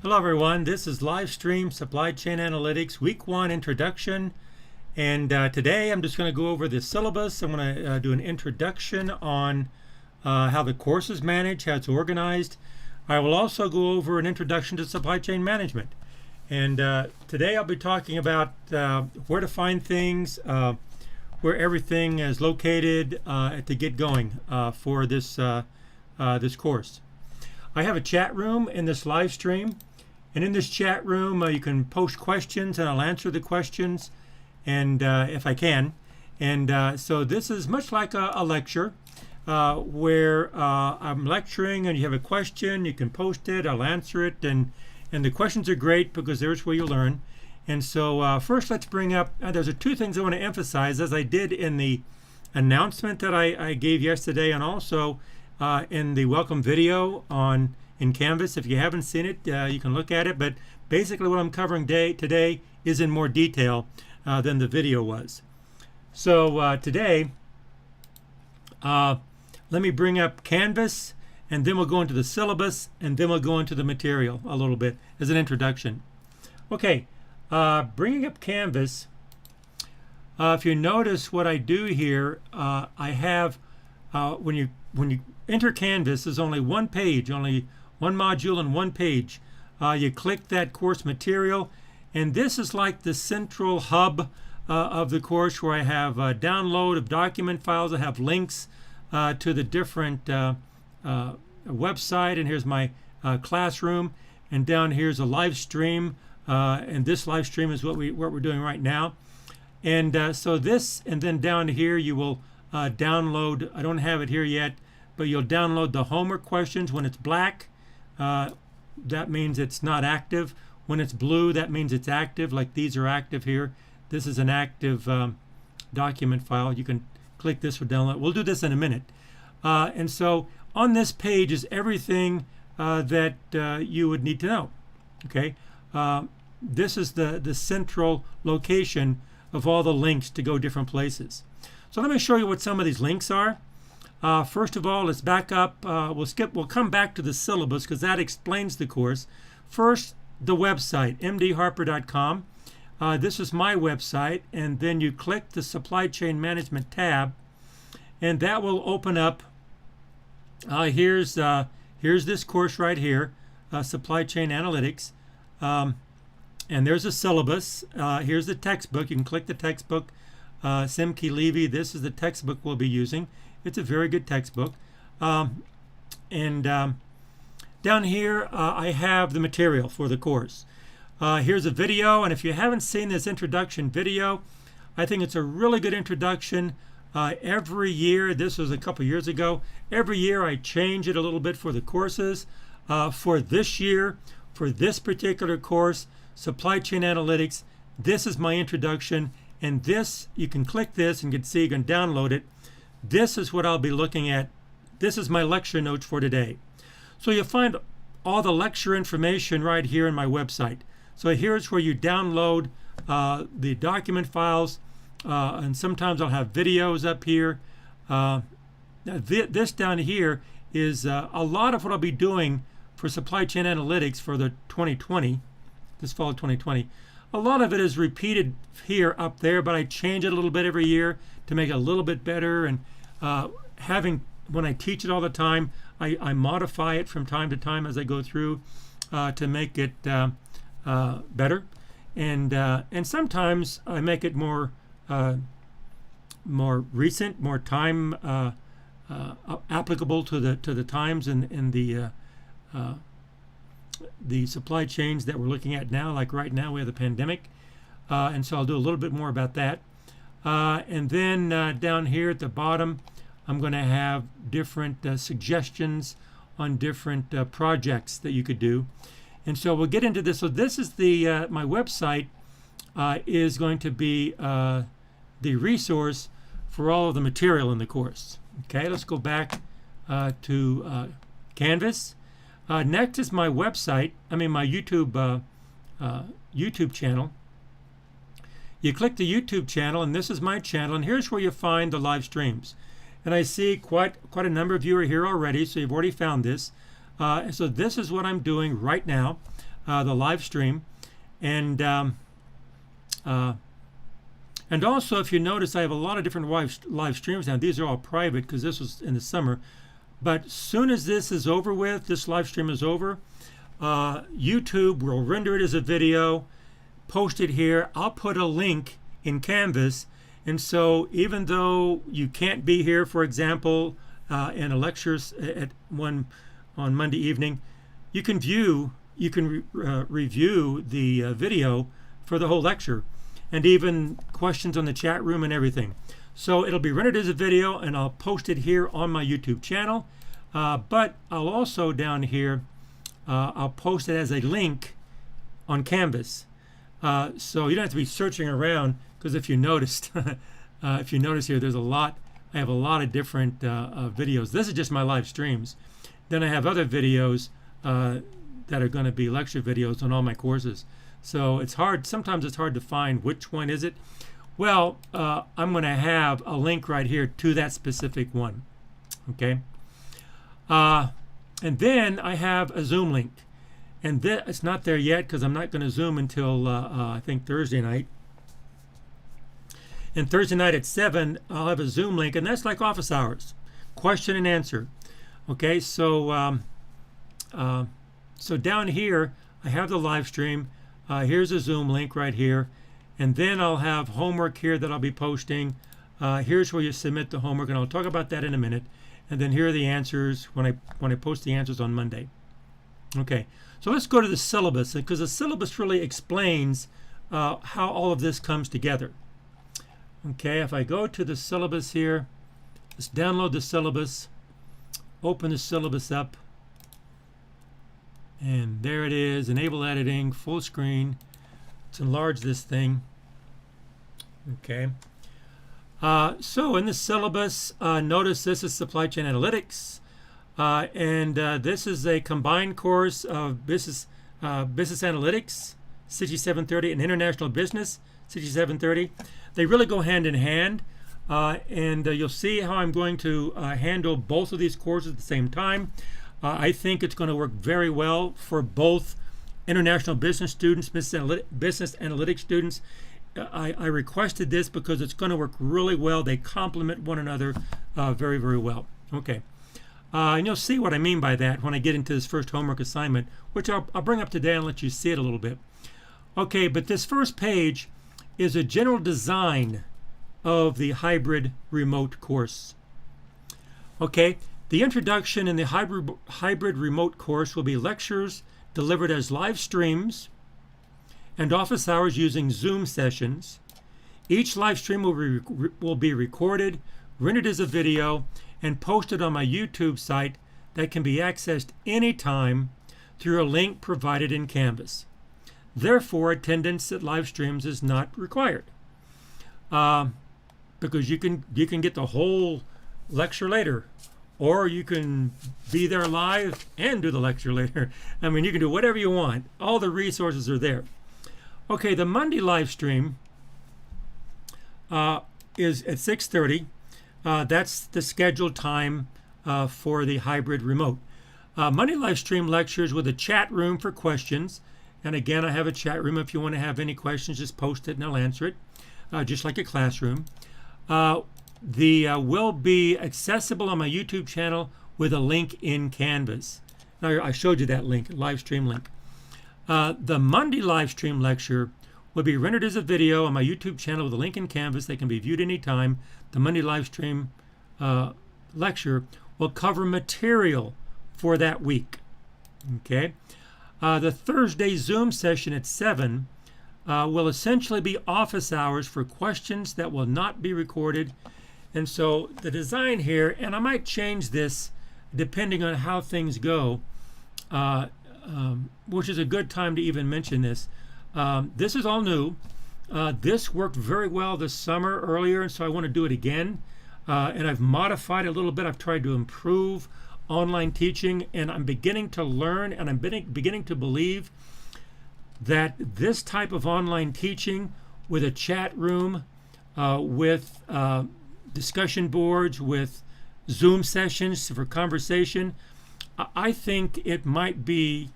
Hello everyone, this is live stream supply chain analytics week 1 introduction, and today I'm just going to go over the syllabus. I'm going to do an introduction on how the course is managed, how it's organized. I will also go over an introduction to supply chain management, and today I'll be talking about where to find things, where everything is located to get going for this this course. I have a chat room in this live stream, and in this chat room you can post questions and I'll answer the questions, and if I can. And so this is much like a lecture where I'm lecturing and you have a question, you can post it, I'll answer it, and the questions are great because there's where you learn. And so first let's bring up, there's two things I want to emphasize, as I did in the announcement that I gave yesterday, and also in the welcome video in Canvas. If you haven't seen it, you can look at it, but basically what I'm covering today is in more detail than the video was. So today, let me bring up Canvas, and then we'll go into the syllabus, and then we'll go into the material a little bit as an introduction. Okay, bringing up Canvas, if you notice what I do here, I have, when you enter Canvas, there's only one page, only one module and one page. You click that course material, and this is like the central hub of the course, where I have a download of document files. I have links to the different website, and here's my classroom, and down here's a live stream, and this live stream is what we're doing right now. And so this, and then down here you will download, I don't have it here yet, but you'll download the homework questions. When it's black, that means it's not active. When it's blue, that means it's active, like these are active here. This is an active document file. You can click this for download. We'll do this in a minute. And so on this page is everything that you would need to know. Okay, this is the central location of all the links to go different places. So let me show you what some of these links are. First of all, let's back up. We'll come back to the syllabus because that explains the course. First, the website, mdharper.com. This is my website, and then you click the Supply Chain Management tab, and that will open up. Here's this course right here, Supply Chain Analytics, and there's a syllabus. Here's the textbook. You can click the textbook. Simke Levy. This is the textbook we'll be using. It's a very good textbook. Down here I have the material for the course. Here's a video, and if you haven't seen this introduction video, I think it's a really good introduction. Every year, this was a couple years ago, every year I change it a little bit for the courses. For this year, for this particular course, Supply Chain Analytics, this is my introduction, and this, you can click this and you can download it. This is what I'll be looking at. This is my lecture notes for today. So you'll find all the lecture information right here in my website. So here's where you download the document files, and sometimes I'll have videos up here. This down here is a lot of what I'll be doing for Supply Chain Analytics for the 2020, this fall of 2020. A lot of it is repeated here up there, but I change it a little bit every year to make it a little bit better. And when I teach it all the time, I modify it from time to time as I go through to make it better. And sometimes I make it more recent, more time applicable to the times and the supply chains that we're looking at now. Like right now we have the pandemic, and so I'll do a little bit more about that. And then down here at the bottom, I'm going to have different suggestions on different projects that you could do. And so we'll get into this. So this is my website is going to be the resource for all of the material in the course. Okay, let's go back to Canvas. Next is my website, my YouTube channel. You click the YouTube channel, and this is my channel, and here's where you find the live streams. And I see quite a number of you are here already, so you've already found this. So this is what I'm doing right now. the live stream. And and also, if you notice, I have a lot of different live streams now. These are all private because this was in the summer. But soon as this is over with, this live stream is over, YouTube will render it as a video, post it here. I'll put a link in Canvas. And so even though you can't be here, for example, in a lecture at one on Monday evening, you can review the video for the whole lecture, and even questions on the chat room and everything. So it'll be rendered as a video, and I'll post it here on my YouTube channel. But I'll also down here, I'll post it as a link on Canvas. So you don't have to be searching around, because if you noticed, if you notice here, there's a lot. I have a lot of different videos. This is just my live streams. Then I have other videos that are going to be lecture videos on all my courses. So it's hard. Sometimes it's hard to find which one is it. Well, I'm going to have a link right here to that specific one. Okay. And then I have a Zoom link, and it's not there yet because I'm not going to Zoom until I think Thursday night. And Thursday night at 7, I'll have a Zoom link, and that's like office hours, question and answer. Okay, so so down here I have the live stream. Here's a Zoom link right here, and then I'll have homework here that I'll be posting. Here's where you submit the homework, and I'll talk about that in a minute. And then here are the answers when I post the answers on Monday. Okay, so let's go to the syllabus, because the syllabus really explains how all of this comes together. Okay, if I go to the syllabus here, let's download the syllabus, open the syllabus up, and there it is, enable editing, full screen. Let's enlarge this thing. Okay. So in the syllabus, notice this is Supply Chain Analytics, and this is a combined course of Business Analytics, 6730, and International Business, 6730. They really go hand in hand, and you'll see how I'm going to handle both of these courses at the same time. I think it's going to work very well for both international business students, business analytics students. I requested this because it's going to work really well. They complement one another very, very well. Okay. And you'll see what I mean by that when I get into this first homework assignment, which I'll bring up today and let you see it a little bit. Okay, but this first page is a general design of the hybrid remote course. Okay, the introduction in the hybrid remote course will be lectures delivered as live streams and office hours using Zoom sessions. Each live stream will be recorded, rendered as a video, and posted on my YouTube site that can be accessed anytime through a link provided in Canvas. Therefore, attendance at live streams is not required, because you can get the whole lecture later, or you can be there live and do the lecture later. I mean, you can do whatever you want. All the resources are there. Okay, the Monday live stream is at 6:30. That's the scheduled time for the hybrid remote. Monday live stream lectures with a chat room for questions. And again, I have a chat room. If you want to have any questions, just post it and I'll answer it, just like a classroom. Will be accessible on my YouTube channel with a link in Canvas. Now, I showed you that link, live stream link. The Monday live stream lecture will be rendered as a video on my YouTube channel with a link in Canvas that can be viewed anytime. The Monday live stream lecture will cover material for that week. Okay. The Thursday Zoom session at 7 will essentially be office hours for questions that will not be recorded. And so the design here, and I might change this depending on how things go, which is a good time to even mention this. This is all new. This worked very well this summer earlier, and so I want to do it again. And I've modified it a little bit. I've tried to improve online teaching, and I'm beginning to learn, and I'm beginning to believe that this type of online teaching with a chat room, with discussion boards, with Zoom sessions for conversation, I think it might be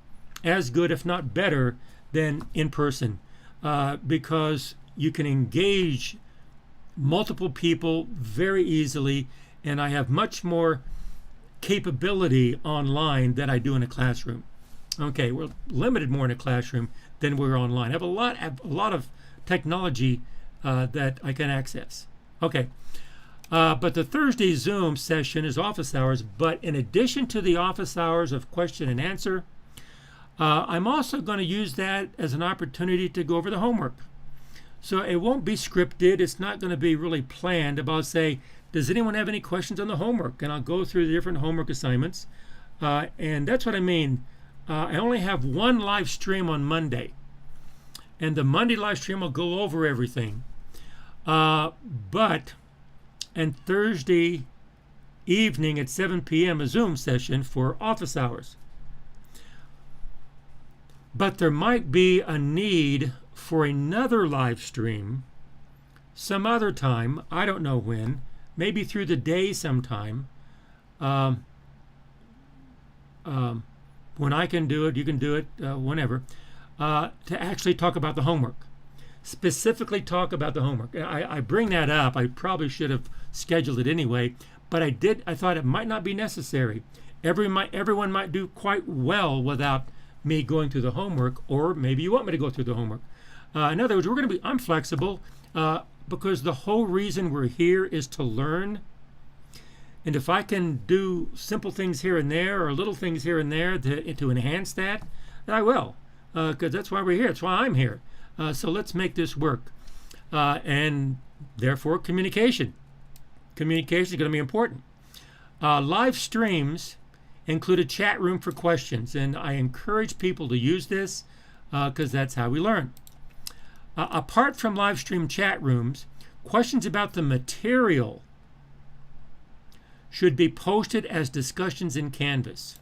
as good, if not better, than in person, because you can engage multiple people very easily, and I have much more capability online than I do in a classroom. Okay, we're limited more in a classroom than we're online. I have a lot of technology that I can access. Okay, but the Thursday Zoom session is office hours, but in addition to the office hours of question and answer, I'm also going to use that as an opportunity to go over the homework. So it won't be scripted. It's not going to be really planned. But I'll say, does anyone have any questions on the homework? And I'll go through the different homework assignments. And that's what I mean. I only have one live stream on Monday. And the Monday live stream will go over everything. And Thursday evening at 7 p.m. a Zoom session for office hours. But there might be a need for another live stream some other time. I don't know when. Maybe through the day sometime. When I can do it, you can do it whenever. To actually talk about the homework. Specifically talk about the homework. I bring that up. I probably should have scheduled it anyway, but I thought it might not be necessary. Everyone might do quite well without me going through the homework, or maybe you want me to go through the homework. In other words, I'm flexible because the whole reason we're here is to learn. And if I can do simple things here and there, or little things here and there to enhance that, then I will, because that's why we're here. That's why I'm here. So let's make this work. And therefore, communication. Communication is going to be important. Live streams include a chat room for questions, and I encourage people to use this because that's how we learn. Apart from live stream chat rooms, questions about the material should be posted as discussions in Canvas.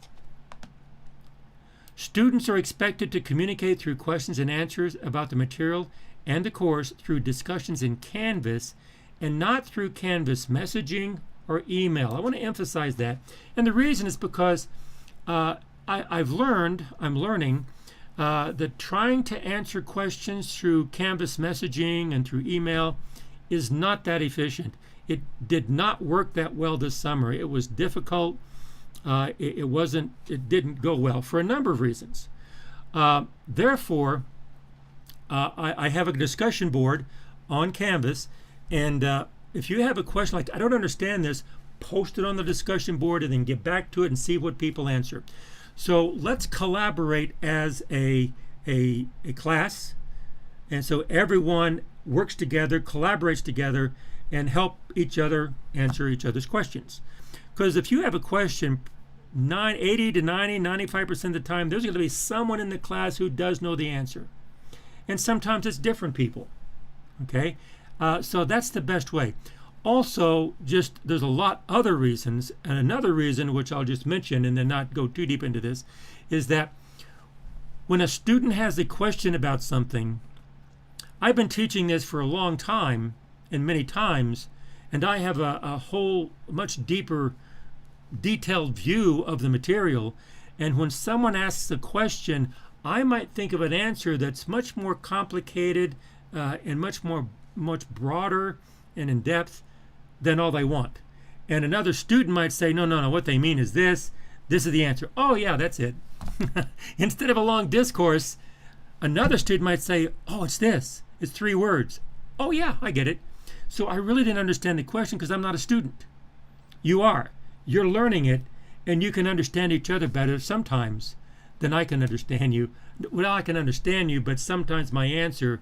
Students are expected to communicate through questions and answers about the material and the course through discussions in Canvas and not through Canvas messaging or email. I want to emphasize that. And the reason is because I'm learning that trying to answer questions through Canvas messaging and through email is not that efficient. It did not work that well this summer. It was difficult. It didn't go well for a number of reasons. Therefore, I have a discussion board on Canvas, and if you have a question like, I don't understand this, post it on the discussion board and then get back to it and see what people answer. So let's collaborate as a class, and so everyone works together, collaborates together, and help each other answer each other's questions. Because if you have a question, 80 to 90, 95% of the time, there's going to be someone in the class who does know the answer. And sometimes it's different people. Okay? So that's the best way. Also, there's a lot other reasons, and another reason, which I'll just mention and then not go too deep into this, is that when a student has a question about something, I've been teaching this for a long time and many times, and I have a whole much deeper, detailed view of the material. And when someone asks a question, I might think of an answer that's much more complicated and much broader and in depth than all they want. And another student might say, no, what they mean is this. This is the answer. Oh, yeah, that's it. Instead of a long discourse, another student might say, oh, it's this. It's 3 words. Oh, yeah, I get it. So I really didn't understand the question because I'm not a student. You are. You're learning it, and you can understand each other better sometimes than I can understand you. Well, I can understand you, but sometimes my answer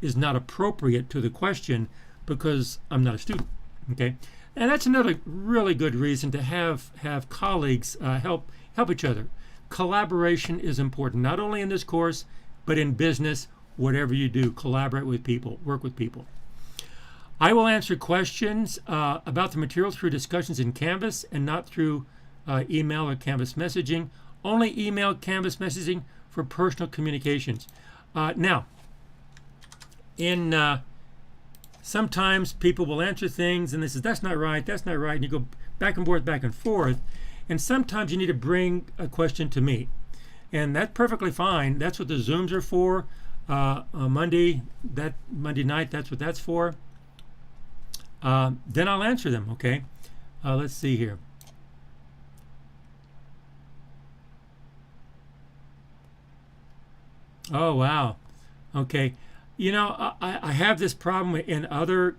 is not appropriate to the question because I'm not a student. Okay, and that's another really good reason to have colleagues help each other. Collaboration is important, not only in this course, but in business. Whatever you do, collaborate with people, work with people. I will answer questions about the material through discussions in Canvas and not through email or Canvas messaging. Only email, Canvas messaging for personal communications. Now, sometimes people will answer things and they say, that's not right, and you go back and forth, and sometimes you need to bring a question to me. and that's perfectly fine. That's what the Zooms are for. Monday night, that's what that's for. Then I'll answer them, okay? Let's see here. Oh, wow. Okay. You know, I have this problem in other,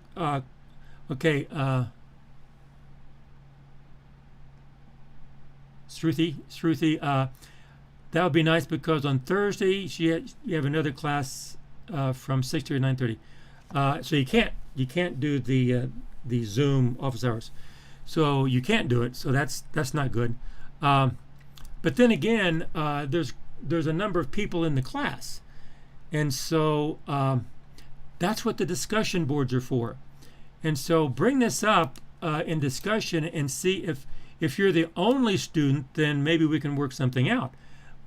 okay, Shruti, that would be nice because on Thursday you have another class from 6 to 9:30. So you can't do the Zoom office hours. So you can't do it. So that's not good. But then again, there's a number of people in the class, and so that's what the discussion boards are for. And so bring this up in discussion and see if you're the only student, then maybe we can work something out.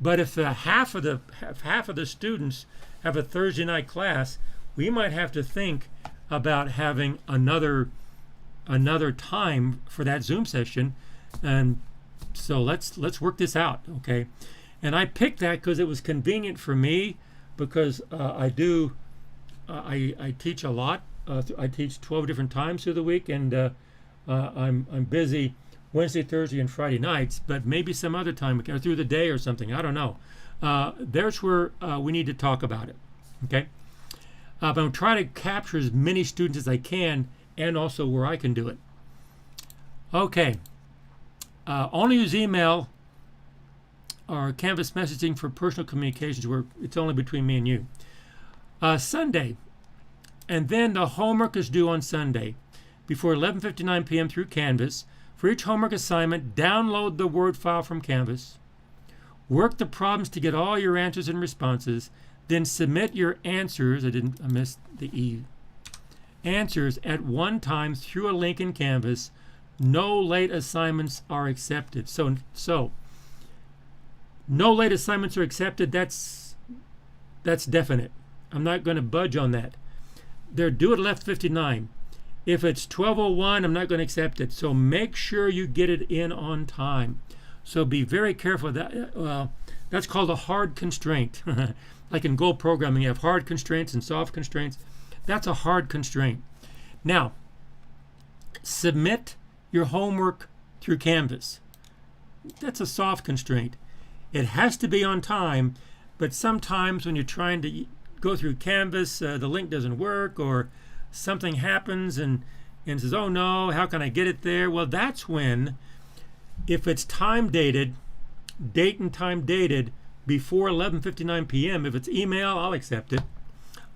But if half of the students have a Thursday night class, we might have to think about having another time for that Zoom session. And so let's work this out, okay? And I picked that because it was convenient for me, because I teach a lot. I teach 12 different times through the week, and I'm busy Wednesday, Thursday, and Friday nights, but maybe some other time or through the day or something. I don't know. There's where we need to talk about it. Okay? But I'm trying to capture as many students as I can, and also where I can do it. Okay. Only use email or Canvas messaging for personal communications where it's only between me and you. Sunday. And then the homework is due on Sunday before 11:59 p.m. through Canvas. For each homework assignment, download the Word file from Canvas. Work the problems to get all your answers and responses. Then submit your answers. I missed the E. Answers at one time through a link in Canvas. No late assignments are accepted. So no late assignments are accepted. That's definite. I'm not going to budge on that. They're due at 11:59. If it's 12:01, I'm not going to accept it. So make sure you get it in on time. So be very careful. That's called a hard constraint. Like in goal programming, you have hard constraints and soft constraints. That's a hard constraint. Now, submit your homework through Canvas. That's a soft constraint. It has to be on time, but sometimes when you're trying to go through Canvas, the link doesn't work, or something happens and says, oh no, how can I get it there? Well, that's when, if it's time dated, date and time dated before 11:59 p.m., if it's email, I'll accept it.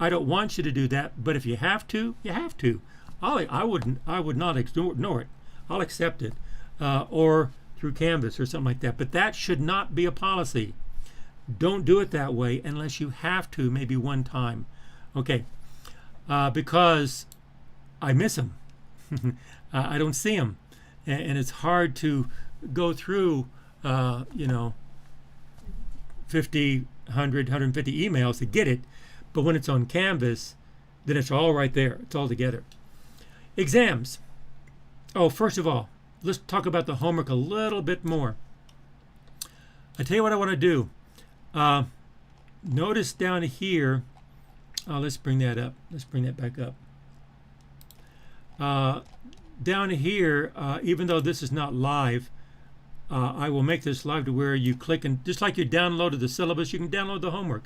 I don't want you to do that, but if you have to, you have to. I would not ignore it. I'll accept it, or through Canvas or something like that. But that should not be a policy. Don't do it that way unless you have to, maybe one time. Okay. Because I miss them. I don't see them. And it's hard to go through, 50, 100, 150 emails to get it. But when it's on Canvas, then it's all right there. It's all together. Exams. Oh, first of all, let's talk about the homework a little bit more. I tell you what I want to do. Notice down here, let's bring that up. Let's bring that back up. Down here, even though this is not live, I will make this live to where you click, and just like you downloaded the syllabus, you can download the homework.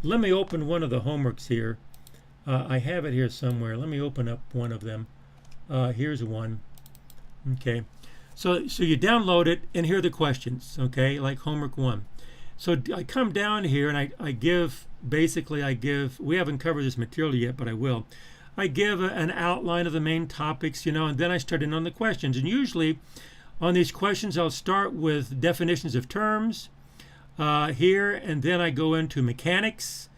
Let me open one of the homeworks here. I have it here somewhere. Let me open up one of them. Here's one. Okay. So you download it, and here are the questions, okay, like homework 1. So I come down here, and I give, we haven't covered this material yet, but I will. I give an outline of the main topics, and then I start in on the questions. And usually on these questions, I'll start with definitions of terms here, and then I go into mechanics,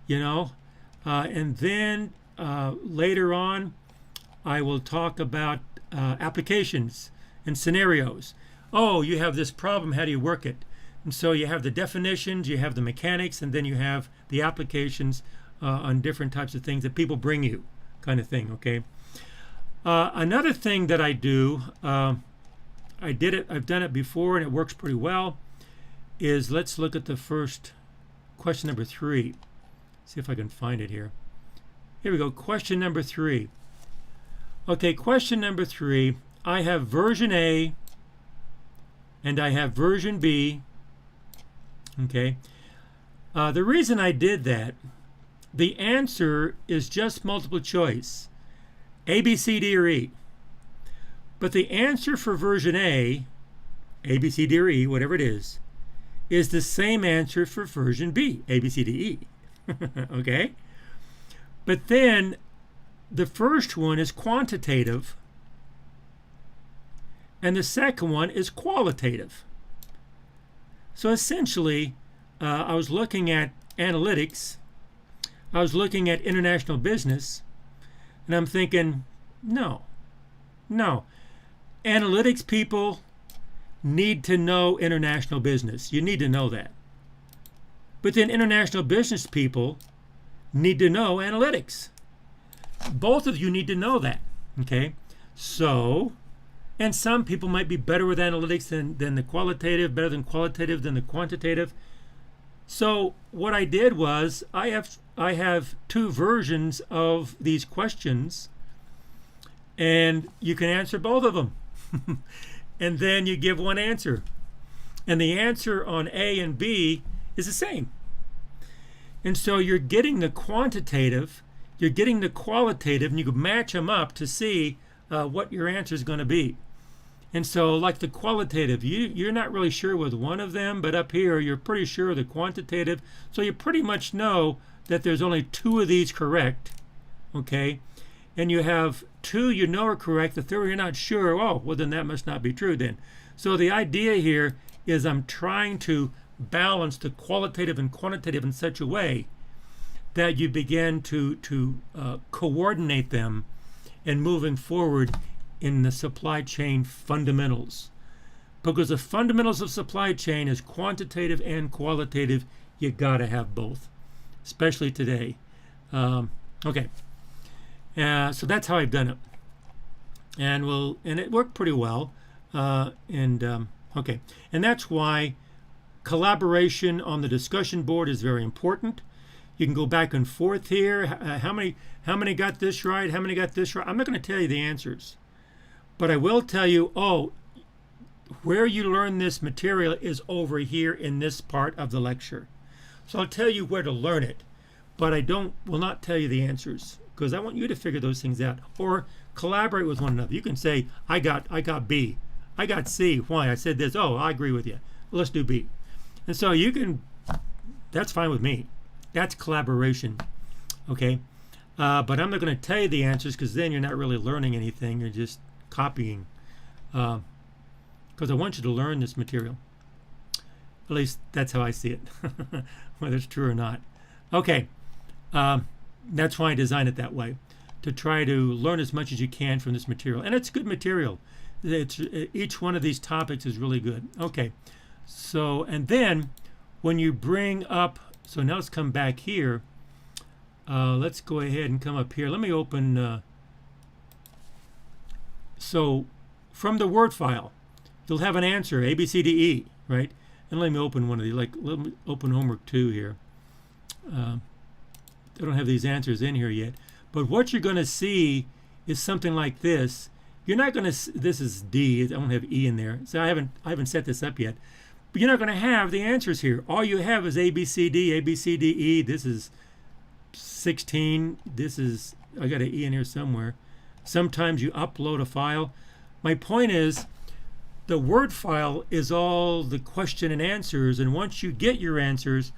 and then later on, I will talk about applications and scenarios. Oh, you have this problem, how do you work it? And so you have the definitions, you have the mechanics, and then you have the applications on different types of things that people bring you, kind of thing, okay? Another thing that I do, I've done it before and it works pretty well, is, let's look at the first question, number 3. See if I can find it here. Here we go, question number 3. Okay, question number 3. I have version A and I have version B. Okay. The reason I did that, the answer is just multiple choice. A, B, C, D, or E. But the answer for version A, B, C, D, or E, whatever it is the same answer for version B, A, B, C, D, E. Okay? But then the first one is quantitative and the second one is qualitative. So essentially, I was looking at analytics, I was looking at international business, and I'm thinking, no. Analytics people need to know international business. You need to know that. But then international business people need to know analytics. Both of you need to know that. Okay? So, and some people might be better with analytics than the qualitative, better than qualitative than the quantitative. So what I did was I have 2 versions of these questions, and you can answer both of them. And then you give one answer. And the answer on A and B is the same. And so you're getting the quantitative, you're getting the qualitative, and you can match them up to see what your answer is going to be. And so like the qualitative, you're not really sure with one of them, but up here you're pretty sure of the quantitative. So you pretty much know that there's only 2 of these correct. Okay? And you have 2 you know are correct, the third you're not sure. Oh, well then that must not be true then. So the idea here is I'm trying to balance the qualitative and quantitative in such a way that you begin to coordinate them and moving forward in the supply chain fundamentals. Because the fundamentals of supply chain is quantitative and qualitative. You got to have both, especially today. Okay. So that's how I've done it, and it worked pretty well. Okay, and that's why collaboration on the discussion board is very important. You can go back and forth here. How many got this right? How many got this right? I'm not going to tell you the answers, but I will tell you. Oh, where you learn this material is over here in this part of the lecture. So I'll tell you where to learn it, but will not tell you the answers, because I want you to figure those things out or collaborate with one another. You can say, I got B, I got C. Why? I said this. Oh, I agree with you. Let's do B. And so you can, that's fine with me. That's collaboration. Okay? But I'm not going to tell you the answers, because then you're not really learning anything. You're just copying. Because I want you to learn this material. At least that's how I see it, whether it's true or not. Okay. That's why I designed it that way, to try to learn as much as you can from this material. And it's good material. Each one of these topics is really good. Okay, so, and then when you bring up, so now let's come back here. Let's go ahead and come up here. Let me open, so from the Word file, you'll have an answer, A, B, C, D, E, right? And let me open one of these, like let me open homework 2 here. I don't have these answers in here yet, but what you're going to see is something like this. You're not going to. This is D. I don't have E in there, so I haven't set this up yet. But you're not going to have the answers here. All you have is A, B, C, D, A, B, C, D, E. This is 16. This is, I got an E in here somewhere. Sometimes you upload a file. My point is, the Word file is all the question and answers, and once you get your answers,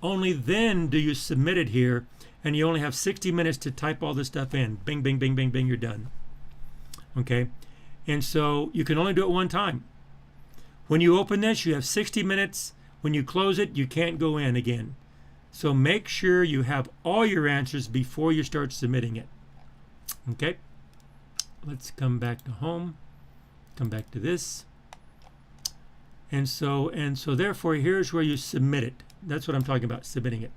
only then do you submit it here, and you only have 60 minutes to type all this stuff in. Bing, bing, bing, bing, bing, you're done. Okay? And so you can only do it one time. When you open this, you have 60 minutes. When you close it, you can't go in again. So make sure you have all your answers before you start submitting it. Okay? Let's come back to home. Come back to this. And so therefore, here's where you submit it. That's what I'm talking about, submitting it.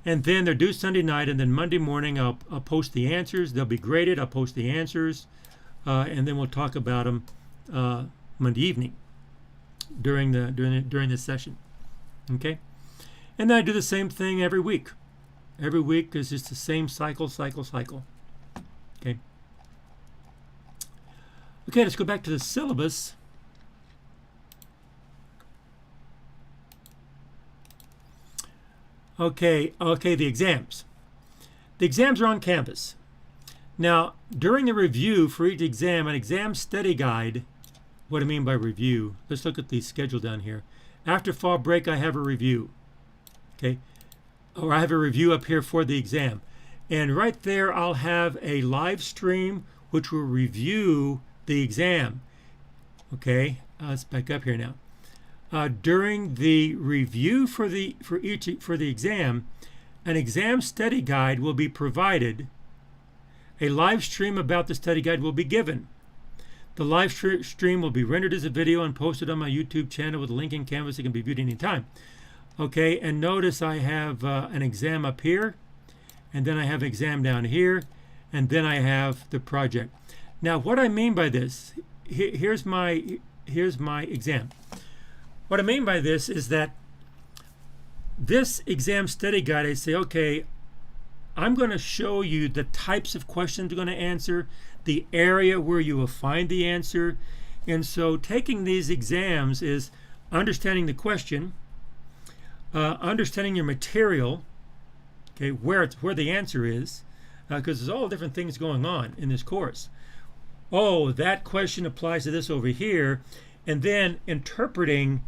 And then they're due Sunday night, and then Monday morning I'll post the answers. They'll be graded. I'll post the answers, and then we'll talk about them Monday evening during this session. Okay, and then I do the same thing every week. Every week is just the same cycle. Okay. Okay, let's go back to the syllabus. Okay, the exams. The exams are on Canvas. Now, during the review for each exam, an exam study guide, what do I mean by review? Let's look at the schedule down here. After fall break, I have a review. Okay, or I have a review up here for the exam. And right there, I'll have a live stream which will review the exam. Okay, let's back up here now. During the review for the exam, an exam study guide will be provided. A live stream about the study guide will be given. The live stream will be rendered as a video and posted on my YouTube channel with a link in Canvas. It can be viewed anytime. Okay, and notice I have an exam up here, and then I have exam down here, and then I have the project. Now, what I mean by this, here's my exam. What I mean by this is that this exam study guide, I say, okay, I'm going to show you the types of questions you're going to answer, the area where you will find the answer. And so taking these exams is understanding the question, understanding your material, okay, where the answer is, because there's all different things going on in this course. Oh, that question applies to this over here, and then interpreting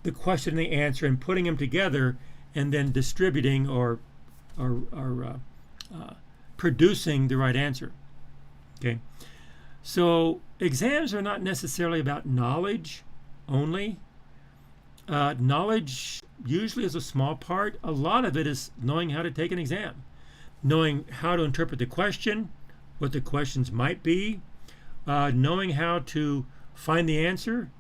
the question and the answer and putting them together, and then distributing or producing the right answer. Okay, so exams are not necessarily about knowledge only. Knowledge usually is a small part. A lot of it is knowing how to take an exam, knowing how to interpret the question, what the questions might be, knowing how to find the answer,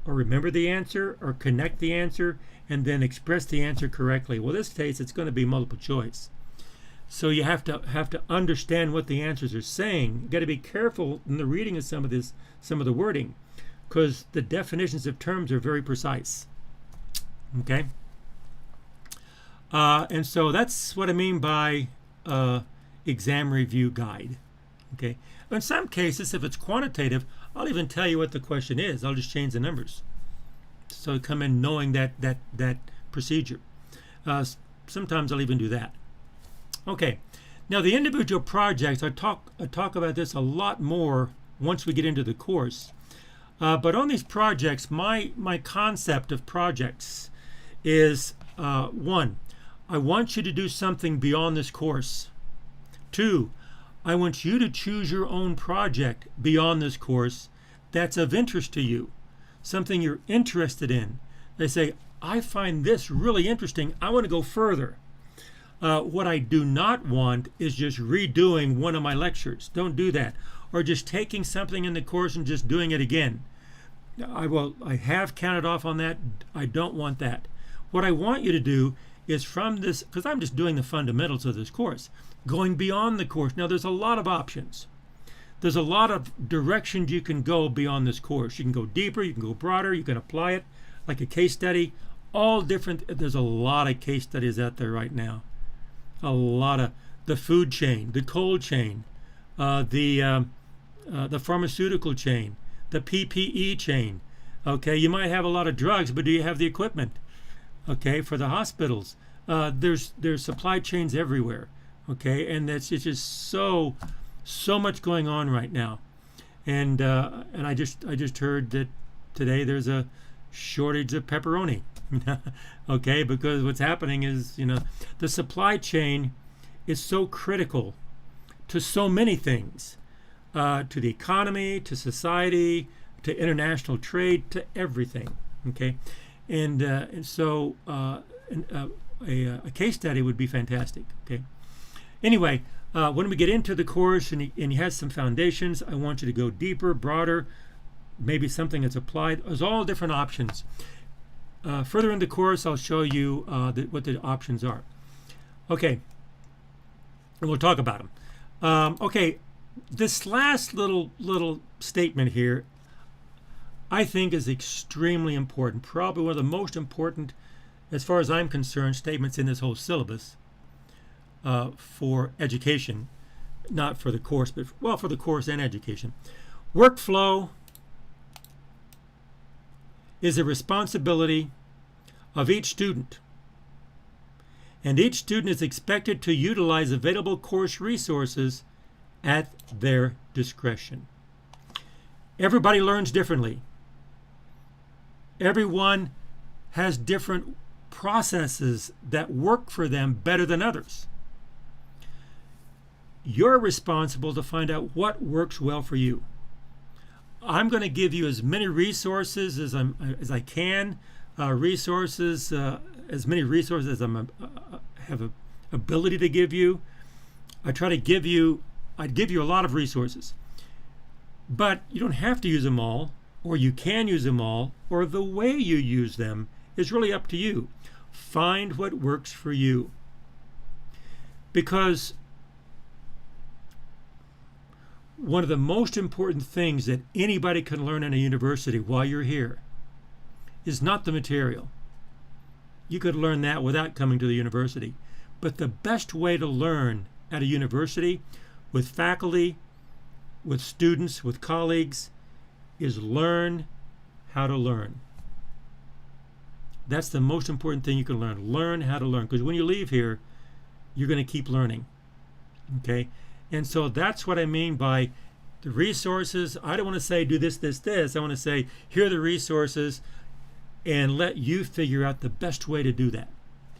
or remember the answer, or connect the answer, and then express the answer correctly. Well, in this case, it's going to be multiple choice. So you have to understand what the answers are saying. You've got to be careful in the reading of some of the wording, because the definitions of terms are very precise. Okay? And so that's what I mean by exam review guide. Okay? In some cases, if it's quantitative, I'll even tell you what the question is. I'll just change the numbers. So come in knowing that procedure. Sometimes I'll even do that. Okay. Now the individual projects, I talk about this a lot more once we get into the course. But on these projects, my concept of projects is 1, I want you to do something beyond this course. 2, I want you to choose your own project beyond this course that's of interest to you, something you're interested in. They say, I find this really interesting. I want to go further. What I do not want is just redoing one of my lectures. Don't do that. Or just taking something in the course and just doing it again. I have counted off on that. I don't want that. What I want you to do is from this, because I'm just doing the fundamentals of this course, going beyond the course. Now, there's a lot of options. There's a lot of directions you can go beyond this course. You can go deeper, you can go broader, you can apply it like a case study. All different. There's a lot of case studies out there right now. A lot of the food chain, the cold chain, the pharmaceutical chain, the PPE chain. Okay, you might have a lot of drugs, but do you have the equipment? Okay, for the hospitals, there's supply chains everywhere. Okay, and it's just so much going on right now, and I just heard that today there's a shortage of pepperoni. Okay, because what's happening is, the supply chain is so critical to so many things, to the economy, to society, to international trade, to everything. Okay, and so a case study would be fantastic. Okay, anyway, when we get into the course and he has some foundations, I want you to go deeper, broader, maybe something that's applied. There's all different options. Further in the course, I'll show you what the options are. Okay, and we'll talk about them. Okay, this last little statement here, I think, is extremely important. Probably one of the most important as far as I'm concerned, statements in this whole syllabus for education, not for the course, but well, for the course and education. Workflow is a responsibility of each student, and each student is expected to utilize available course resources at their discretion. Everybody learns differently. Everyone has different processes that work for them better than others. You're responsible to find out what works well for you. I'm going to give you as many resources as I can, as many resources as I have an ability to give you. I'd give you a lot of resources, but you don't have to use them all, or you can use them all, or the way you use them is really up to you. Find what works for you, because one of the most important things that anybody can learn in a university while you're here is not the material. You could learn that without coming to the university. But the best way to learn at a university, with faculty, with students, with colleagues, is learn how to learn. That's the most important thing you can learn. Learn how to learn. Because when you leave here, you're going to keep learning. Okay? And so that's what I mean by the resources. I don't want to say do this, this, this. I want to say here are the resources and let you figure out the best way to do that.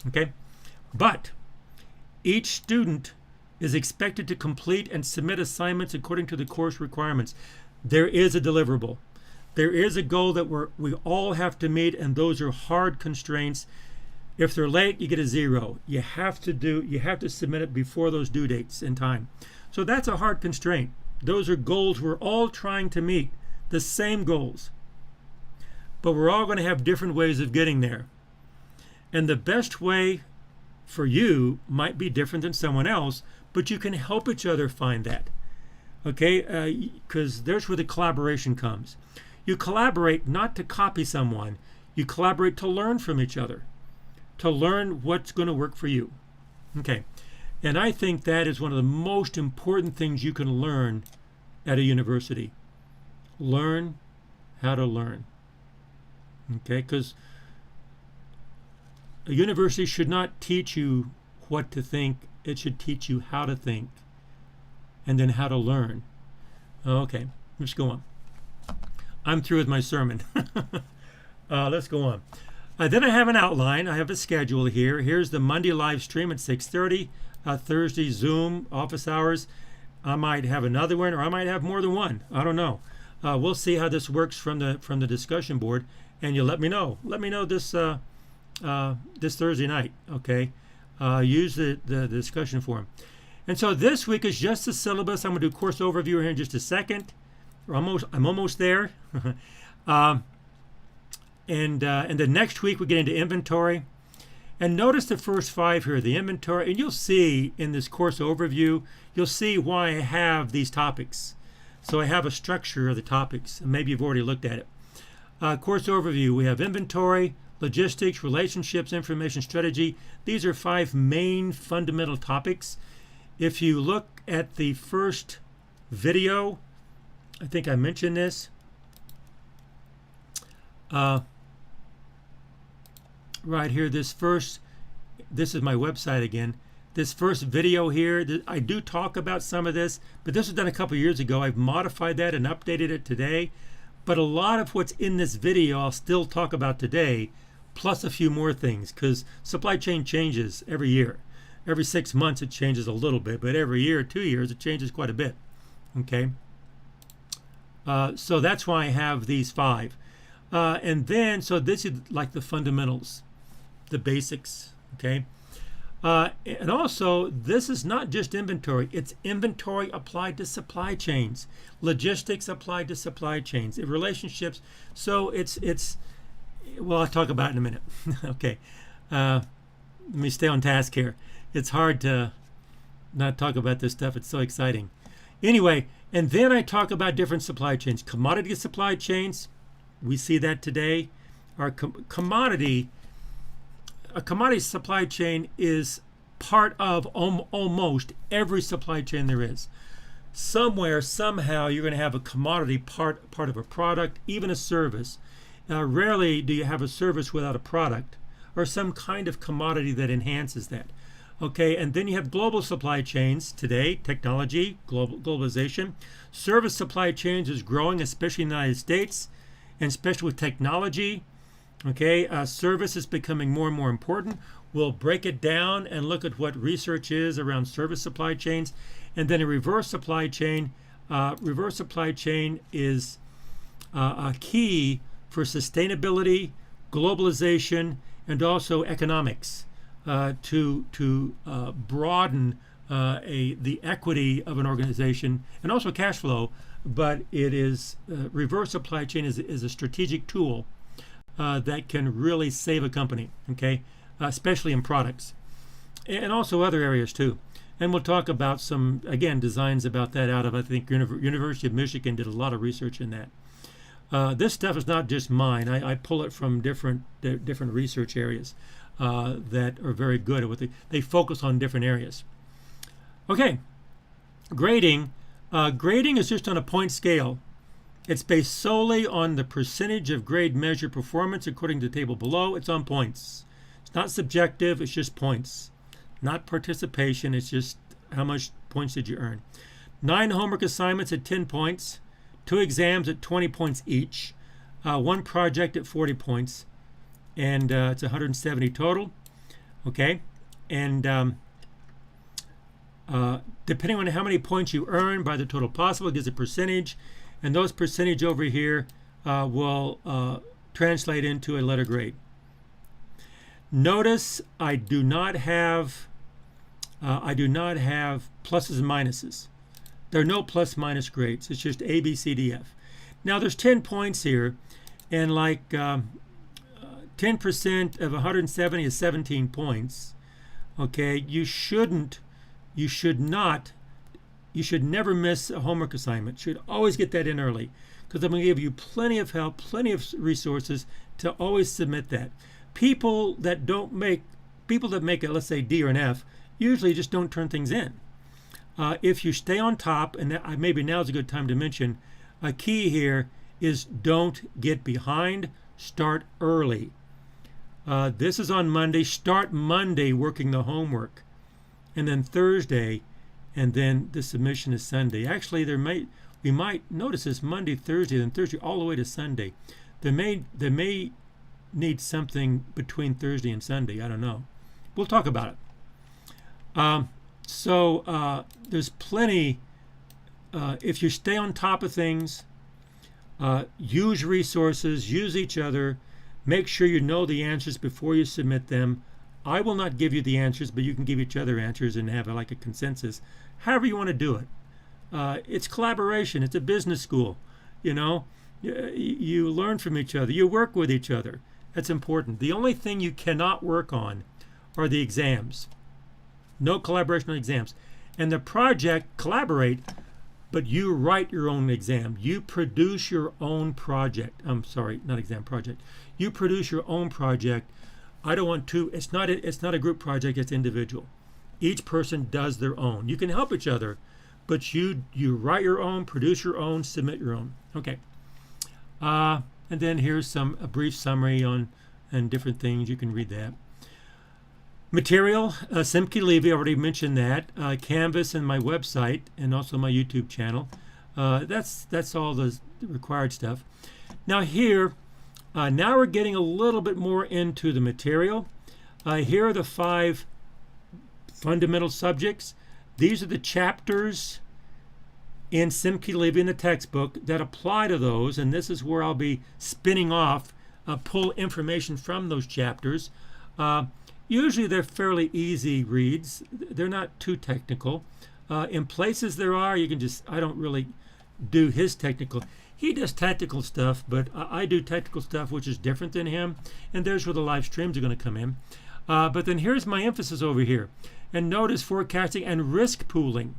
Okay? But each student is expected to complete and submit assignments according to the course requirements. There is a deliverable. There is a goal that we all have to meet, and those are hard constraints. If they're late, you get a 0. You have to submit it before those due dates in time. So that's a hard constraint. Those are goals we're all trying to meet, the same goals. But we're all going to have different ways of getting there. And the best way for you might be different than someone else, but you can help each other find that. Okay? Because there's where the collaboration comes. You collaborate not to copy someone. You collaborate to learn from each other, to learn what's going to work for you. Okay. And I think that is one of the most important things you can learn at a university. Learn how to learn. Okay? Because a university should not teach you what to think. It should teach you how to think and then how to learn. Okay, let's go on. I'm through with my sermon. Let's go on. Then I have an outline. I have a schedule here. Here's the Monday live stream at 6:30. Thursday Zoom office hours. I might have another one, or I might have more than one. I don't know. We'll see how this works from the discussion board, and you'll let me know. Let me know this this Thursday night. Okay. Use the discussion forum. And so this week is just the syllabus. I'm going to do course overview here in just a second. I'm almost there. And then next week we get into inventory. And notice the first 5 here, the inventory, and you'll see in this course overview, you'll see why I have these topics. So I have a structure of the topics, and maybe you've already looked at it. Course overview, we have inventory, logistics, relationships, information strategy. These are 5 main fundamental topics. If you look at the first video, I think I mentioned this. Right here, this is my website again. This first video here, I do talk about some of this, but this was done a couple years ago. I've modified that and updated it today. But a lot of what's in this video I'll still talk about today, plus a few more things, because supply chain changes every year. Every 6 months it changes a little bit, but every year, 2 years, it changes quite a bit. Okay? So that's why I have these 5. And then, so this is like the fundamentals, the basics, okay? And also, this is not just inventory. It's inventory applied to supply chains, logistics applied to supply chains, relationships. So it's well, I'll talk about it in a minute. Okay. Let me stay on task here. It's hard to not talk about this stuff. It's so exciting. Anyway, and then I talk about different supply chains. Commodity supply chains, we see that today. Our commodity, a commodity supply chain is part of almost every supply chain there is. Somewhere, somehow, you're going to have a commodity part of a product, even a service. Rarely do you have a service without a product or some kind of commodity that enhances that. Okay, and then you have global supply chains today, technology, globalization. Service supply chains is growing, especially in the United States, and especially with technology. Okay, service is becoming more and more important. We'll break it down and look at what research is around service supply chains. And then a reverse supply chain. Reverse supply chain is a key for sustainability, globalization, and also economics to broaden the equity of an organization and also cash flow. But it is reverse supply chain is a strategic tool that can really save a company. Okay, especially in products and also other areas too. And we'll talk about some, again, designs about that out of, I think, University of Michigan did a lot of research in that. This stuff is not just mine. I pull it from different research areas that are very good at what they focus on different areas. Okay, grading. Grading is just on a point scale. It's based solely on the percentage of grade measured performance according to the table below. It's on points. It's not subjective, it's just points. Not participation, it's just how much points did you earn. 9 homework assignments at 10 points, 2 exams at 20 points each, 1 project at 40 points, and it's 170 total. Okay, and depending on how many points you earn by the total possible, it gives a percentage, and those percentage over here will translate into a letter grade. Notice I do not have pluses and minuses. There are no plus minus grades. It's just A, B, C, D, F. Now there's 10 points here, and like 10% of 170 is 17 points. Okay, you should never miss a homework assignment. You should always get that in early, because I'm going to give you plenty of help, plenty of resources to always submit that. People that make it, let's say D or an F, usually just don't turn things in. If you stay on top, and maybe now is a good time to mention, a key here is don't get behind, start early. This is on Monday. Start Monday working the homework, and then Thursday, and then the submission is Sunday. Actually, we might notice this Monday, Thursday, then Thursday all the way to Sunday. There may need something between Thursday and Sunday. I don't know. We'll talk about it. So there's plenty. If you stay on top of things, use resources, use each other, make sure you know the answers before you submit them. I will not give you the answers, but you can give each other answers and have like a consensus. However you want to do it. It's collaboration. It's a business school. You know, you learn from each other. You work with each other. That's important. The only thing you cannot work on are the exams. No collaboration on exams. And the project, collaborate, but you write your own exam. You produce your own project. I'm sorry, not exam, project. You produce your own project. I don't want to. It's not a group project. It's individual. Each person does their own. You can help each other, but you write your own, produce your own, submit your own. Okay. And then here's a brief summary on and different things. You can read that. Material, Simke Levy, I already mentioned that. Canvas and my website, and also my YouTube channel. That's all the required stuff. Now here, now we're getting a little bit more into the material. Here are the 5 fundamental subjects. These are the chapters in Simke Levy in the textbook that apply to those, and this is where I'll be spinning off, pull information from those chapters. Usually they're fairly easy reads. They're not too technical. In places there are, you can just, I don't really do his technical. He does technical stuff, but I do technical stuff which is different than him, and there's where the live streams are going to come in. But then here's my emphasis over here. And notice forecasting and risk pooling,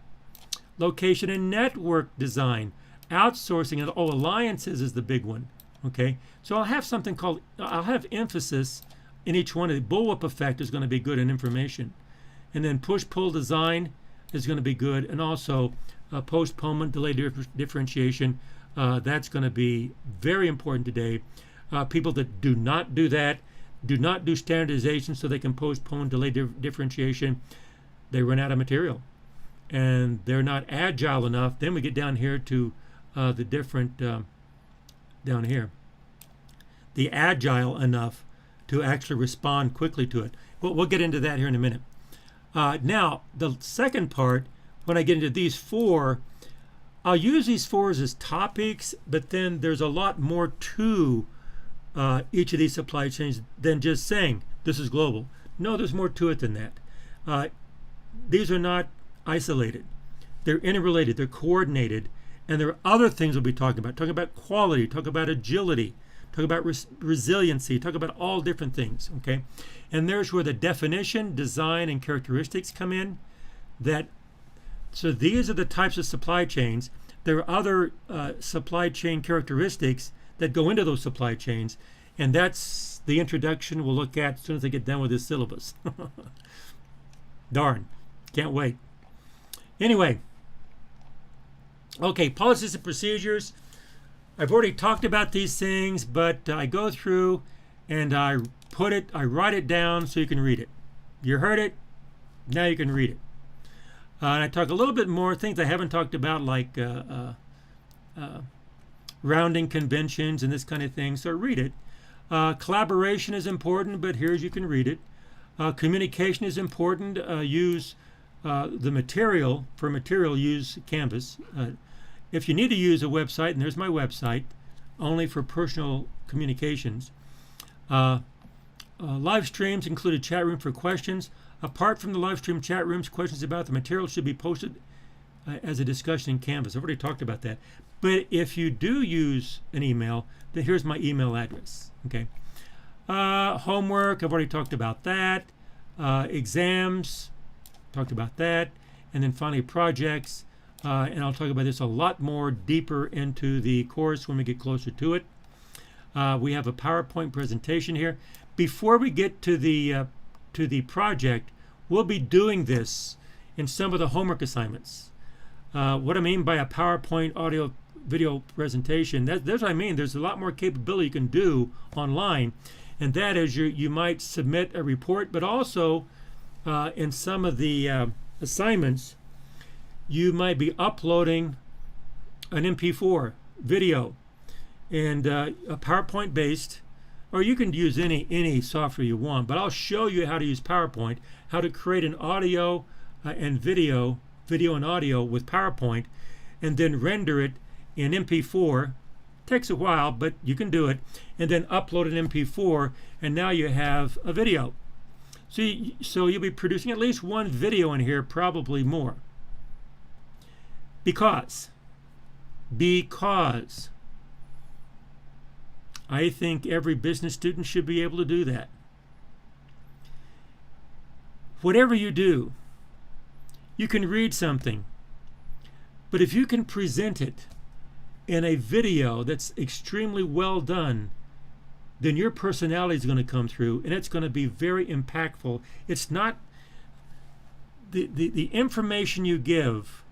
location and network design, outsourcing, and alliances is the big one. Okay, so I'll have something called, I'll have emphasis in each one of the bullwhip effect is going to be good in information. And then push-pull design is going to be good. And also postponement, delay differentiation, that's going to be very important today. People that do not do that, do not do standardization so they can postpone, delay differentiation, they run out of material. And they're not agile enough. Then we get down here to the different, down here, the agile enough to actually respond quickly to it. We'll get into that here in a minute. Now, the second part, when I get into these four, I'll use these four as topics, but then there's a lot more to each of these supply chains than just saying this is global. No, there's more to it than that. These are not isolated. They're interrelated, they're coordinated, and there are other things we'll be talking about quality, talk about agility, talk about resiliency, talk about all different things, okay? And there's where the definition, design, and characteristics come in. So these are the types of supply chains. There are other supply chain characteristics that go into those supply chains, and that's the introduction we'll look at as soon as I get done with this syllabus. Darn, can't wait. Anyway, okay, policies and procedures. I've already talked about these things, but I go through and I write it down so you can read it. You heard it, now you can read it. And I talk a little bit more things I haven't talked about, like rounding conventions and this kind of thing, so read it. Collaboration is important, but here's you can read it. Communication is important. Use the material. For material, use Canvas. If you need to use a website, and there's my website, only for personal communications. Live streams include a chat room for questions. Apart from the live stream chat rooms, questions about the material should be posted as a discussion in Canvas. I've already talked about that. But if you do use an email, then here's my email address. Okay. Homework, I've already talked about that. Exams, talked about that. And then finally projects. And I'll talk about this a lot more deeper into the course when we get closer to it. We have a PowerPoint presentation here. Before we get to the project, we'll be doing this in some of the homework assignments. What I mean by a PowerPoint audio video presentation, that's what I mean. There's a lot more capability you can do online, and that is you might submit a report, but also in some of the assignments, you might be uploading an MP4 video and a PowerPoint based, or you can use any software you want, but I'll show you how to use PowerPoint, how to create an audio and video and audio with PowerPoint, and then render it in MP4. Takes a while, but you can do it, and then upload an MP4, and now you have a video. So you'll be producing at least one video in here, probably more. Because I think every business student should be able to do that. Whatever you do, you can read something, but if you can present it in a video that's extremely well done, then your personality is going to come through, and it's going to be very impactful. It's not the information you give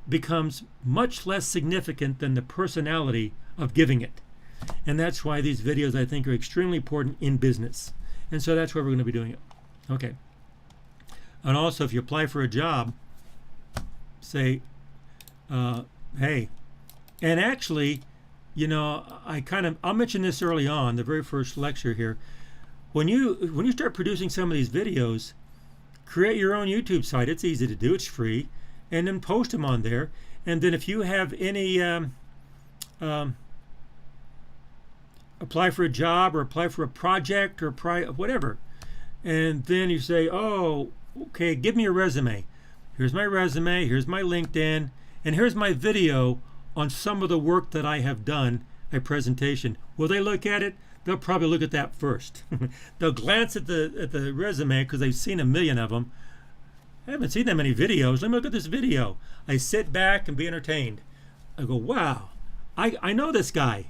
becomes much less significant than the personality of giving it. And that's why these videos, I think, are extremely important in business. And so that's where we're going to be doing it. Okay. And also, if you apply for a job, say, hey, and actually, I'll mention this early on, the very first lecture here. When you start producing some of these videos, create your own YouTube site. It's easy to do. It's free. And then post them on there. And then if you have any apply for a job or apply for a project or whatever, and then you say, oh, okay, give me a resume. Here's my resume, here's my LinkedIn, and here's my video on some of the work that I have done, a presentation. Will they look at it? They'll probably look at that first. They'll glance at the resume because they've seen a million of them. I haven't seen that many videos. Let me look at this video. I sit back and be entertained. I go, wow, I know this guy.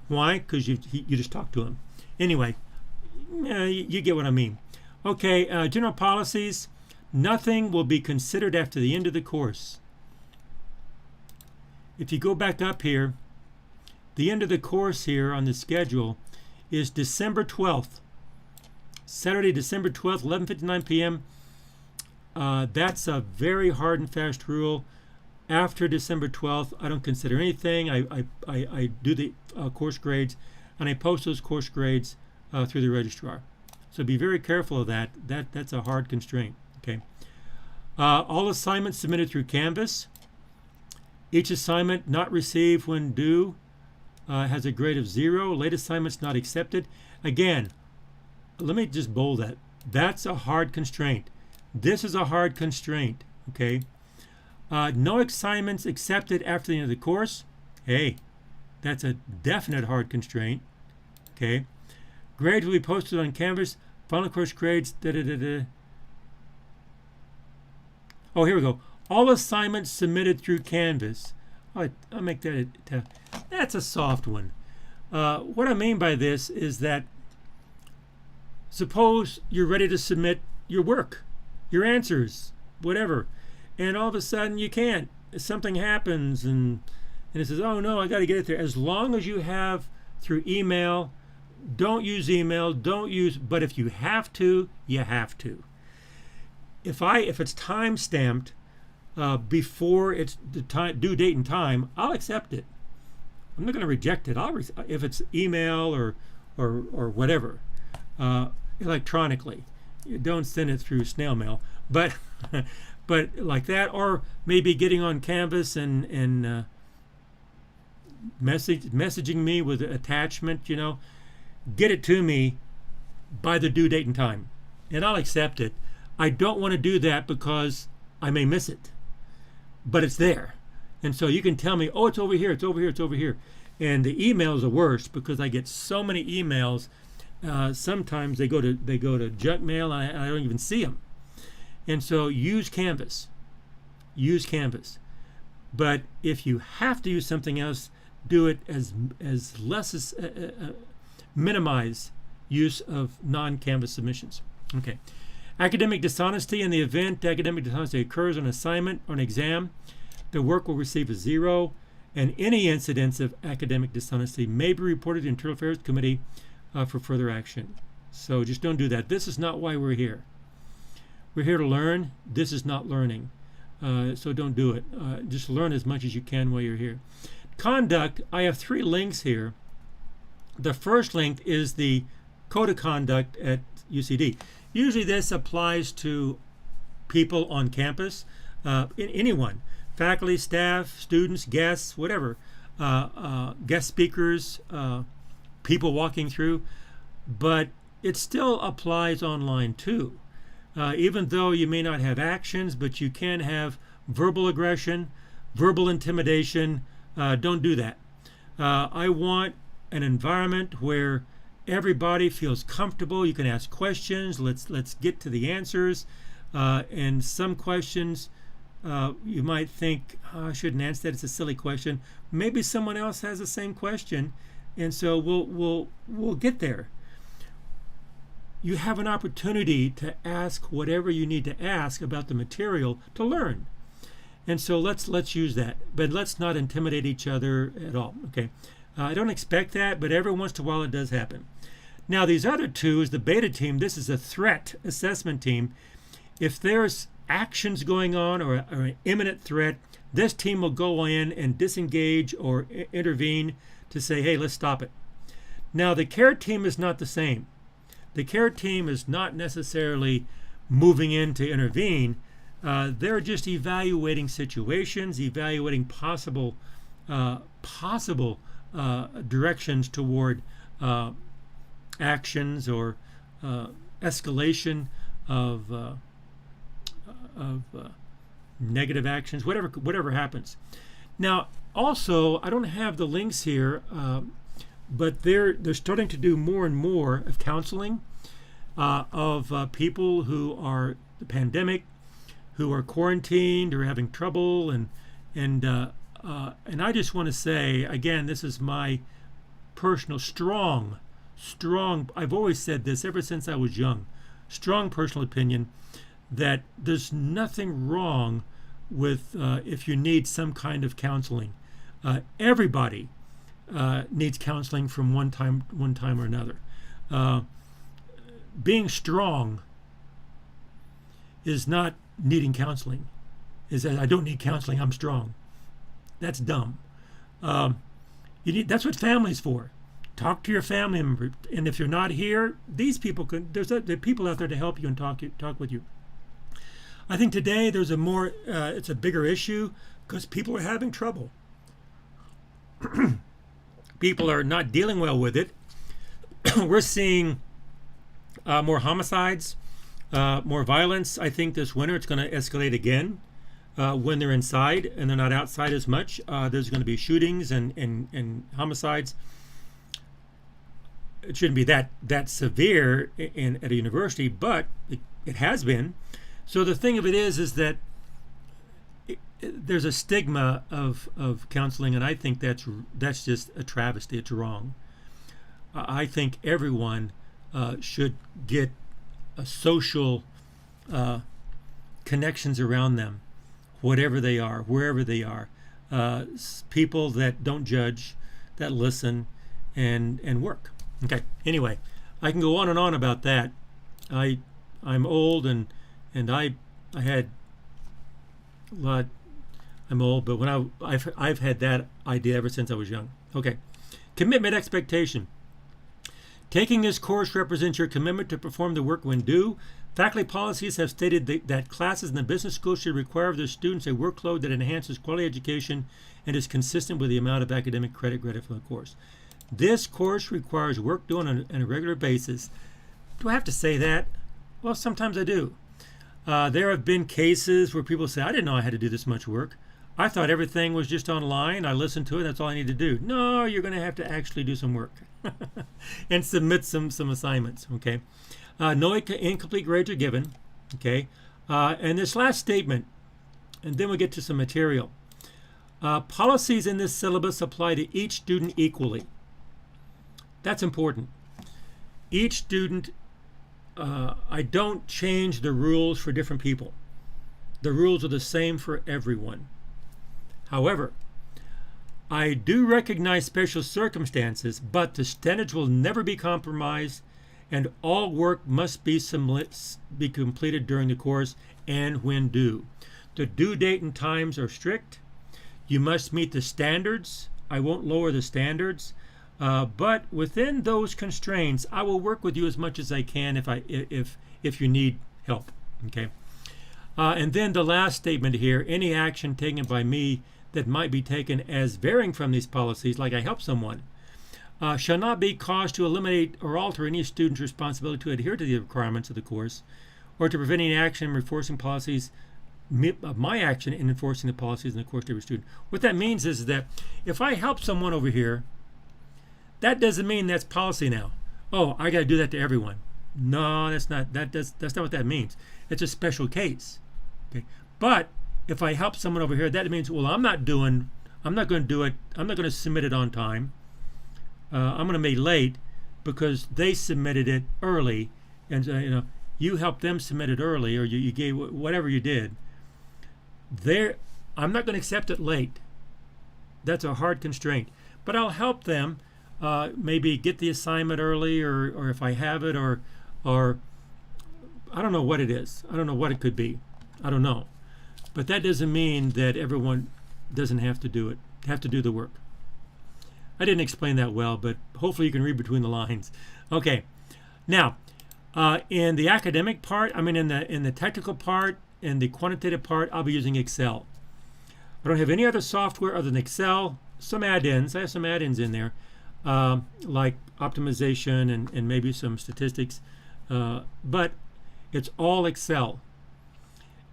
Why? Because you just talked to him. Anyway, You get what I mean. Okay, general policies. Nothing will be considered after the end of the course. If you go back up here, the end of the course here on the schedule is December 12th. Saturday, December 12th, 11:59 p.m. That's a very hard and fast rule. After December 12th, I don't consider anything. I do the course grades, and I post those course grades through the registrar. So be very careful of that. That's a hard constraint. Okay. All assignments submitted through Canvas. Each assignment not received when due has a grade of 0. Late assignments not accepted. Again, let me just bold that. That's a hard constraint. This is a hard constraint. Okay. No assignments accepted after the end of the course. Hey, that's a definite hard constraint. Okay. Grades will be posted on Canvas. Final course grades. Oh, here we go. All assignments submitted through Canvas. I'll make that. That's a soft one. What I mean by this is that suppose you're ready to submit your work, your answers, whatever, and all of a sudden you can't. Something happens and it says, oh no, I got to get it there. As long as you have through email, don't use email, but if you have to, you have to. If it's time stamped before it's the due date and time, I'll accept it. I'm not going to reject it. If it's email or whatever, electronically. You don't send it through snail mail, but but like that, or maybe getting on Canvas and messaging me with an attachment. Get it to me by the due date and time, and I'll accept it. I don't want to do that because I may miss it, but it's there. And so you can tell me, oh, it's over here, it's over here, it's over here. And the emails are worse because I get so many emails. Sometimes they go to junk mail and I don't even see them. And so use Canvas. Use Canvas. But if you have to use something else, do it as less as minimize use of non-Canvas submissions. Okay. Academic dishonesty. In the event academic dishonesty occurs on assignment or an exam, the work will receive a 0, and any incidents of academic dishonesty may be reported to the Internal Affairs Committee for further action. So just don't do that. This is not why we're here. We're here to learn. This is not learning. So don't do it. Just learn as much as you can while you're here. Conduct. I have 3 links here. The first link is the Code of Conduct at UCD. Usually this applies to people on campus, anyone, faculty, staff, students, guests, whatever, guest speakers, people walking through, but it still applies online too. Even though you may not have actions, but you can have verbal aggression, verbal intimidation. Don't do that. I want an environment where everybody feels comfortable. You can ask questions. Let's get to the answers. And some questions you might think, oh, I shouldn't answer that. It's a silly question. Maybe someone else has the same question, and so we'll get there. You have an opportunity to ask whatever you need to ask about the material to learn. And so let's use that, but let's not intimidate each other at all. Okay. I don't expect that, but every once in a while it does happen. Now, these other 2 is the beta team. This is a threat assessment team. If there's actions going on or an imminent threat, this team will go in and disengage or intervene to say, hey, let's stop it. Now, the care team is not the same. The care team is not necessarily moving in to intervene. They're just evaluating situations, evaluating possible directions toward actions or escalation of negative actions, whatever happens. Now, also, I don't have the links here, but they're starting to do more and more of counseling of people who are the pandemic, who are quarantined or having trouble, and I just want to say again, this is my personal strong strong, I've always said this ever since I was young, strong personal opinion that there's nothing wrong with if you need some kind of counseling. Everybody needs counseling from one time or another. Being strong is not needing counseling. Is that I don't need counseling, I'm strong. That's dumb. That's what family's for. Talk to your family member, and if you're not here, these people there are people out there to help you and talk with you. I think today there's it's a bigger issue because people are having trouble. People are not dealing well with it. We're seeing more homicides, more violence. I think this winter it's going to escalate again when they're inside and they're not outside as much. There's going to be shootings and homicides. It shouldn't be that severe at a university, but it has been. So the thing of it is that there's a stigma of counseling, and I think that's just a travesty. It's wrong. I think everyone should get a social connections around them, whatever they are, wherever they are. People that don't judge, that listen, and work. Okay. Anyway, I can go on and on about that. I'm old and I had a lot. I'm old, but when I've had that idea ever since I was young. Okay. Commitment expectation. Taking this course represents your commitment to perform the work when due. Faculty policies have stated that classes in the business school should require of their students a workload that enhances quality education and is consistent with the amount of academic credit granted for the course. This course requires work done on a regular basis. Do I have to say that? Well, sometimes I do. There have been cases where people say, I didn't know I had to do this much work. I thought everything was just online. I listened to it. That's all I need to do. No, you're going to have to actually do some work and submit some assignments. Okay. No incomplete grades are given. Okay. And this last statement, and then we'll get to some material. Policies in this syllabus apply to each student equally. That's important. Each student, I don't change the rules for different people. The rules are the same for everyone. However, I do recognize special circumstances, but the standards will never be compromised, and all work must be completed during the course and when due. The due date and times are strict. You must meet the standards. I won't lower the standards. But within those constraints, I will work with you as much as I can if you need help. Okay. And then the last statement here: any action taken by me that might be taken as varying from these policies, like I help someone, shall not be caused to eliminate or alter any student's responsibility to adhere to the requirements of the course, or to prevent any action in enforcing policies. My action in enforcing the policies in the course to every student. What that means is that if I help someone over here, that doesn't mean that's policy now. Oh, I got to do that to everyone. No, that's not what that means. It's a special case. Okay, but if I help someone over here, that means, well, I'm not going to do it. I'm not going to submit it on time. I'm going to be late because they submitted it early, and you helped them submit it early, or you gave whatever you did. I'm not going to accept it late. That's a hard constraint. But I'll help them maybe get the assignment early, or if I have it, or I don't know what it is. I don't know what it could be. I don't know. But that doesn't mean that everyone doesn't have to do the work. I didn't explain that well, but hopefully you can read between the lines. Okay. Now, in the academic part, in the technical part, in the quantitative part, I'll be using Excel. I don't have any other software other than Excel. Some add-ins. I have some add-ins in there, like optimization and maybe some statistics. But it's all Excel.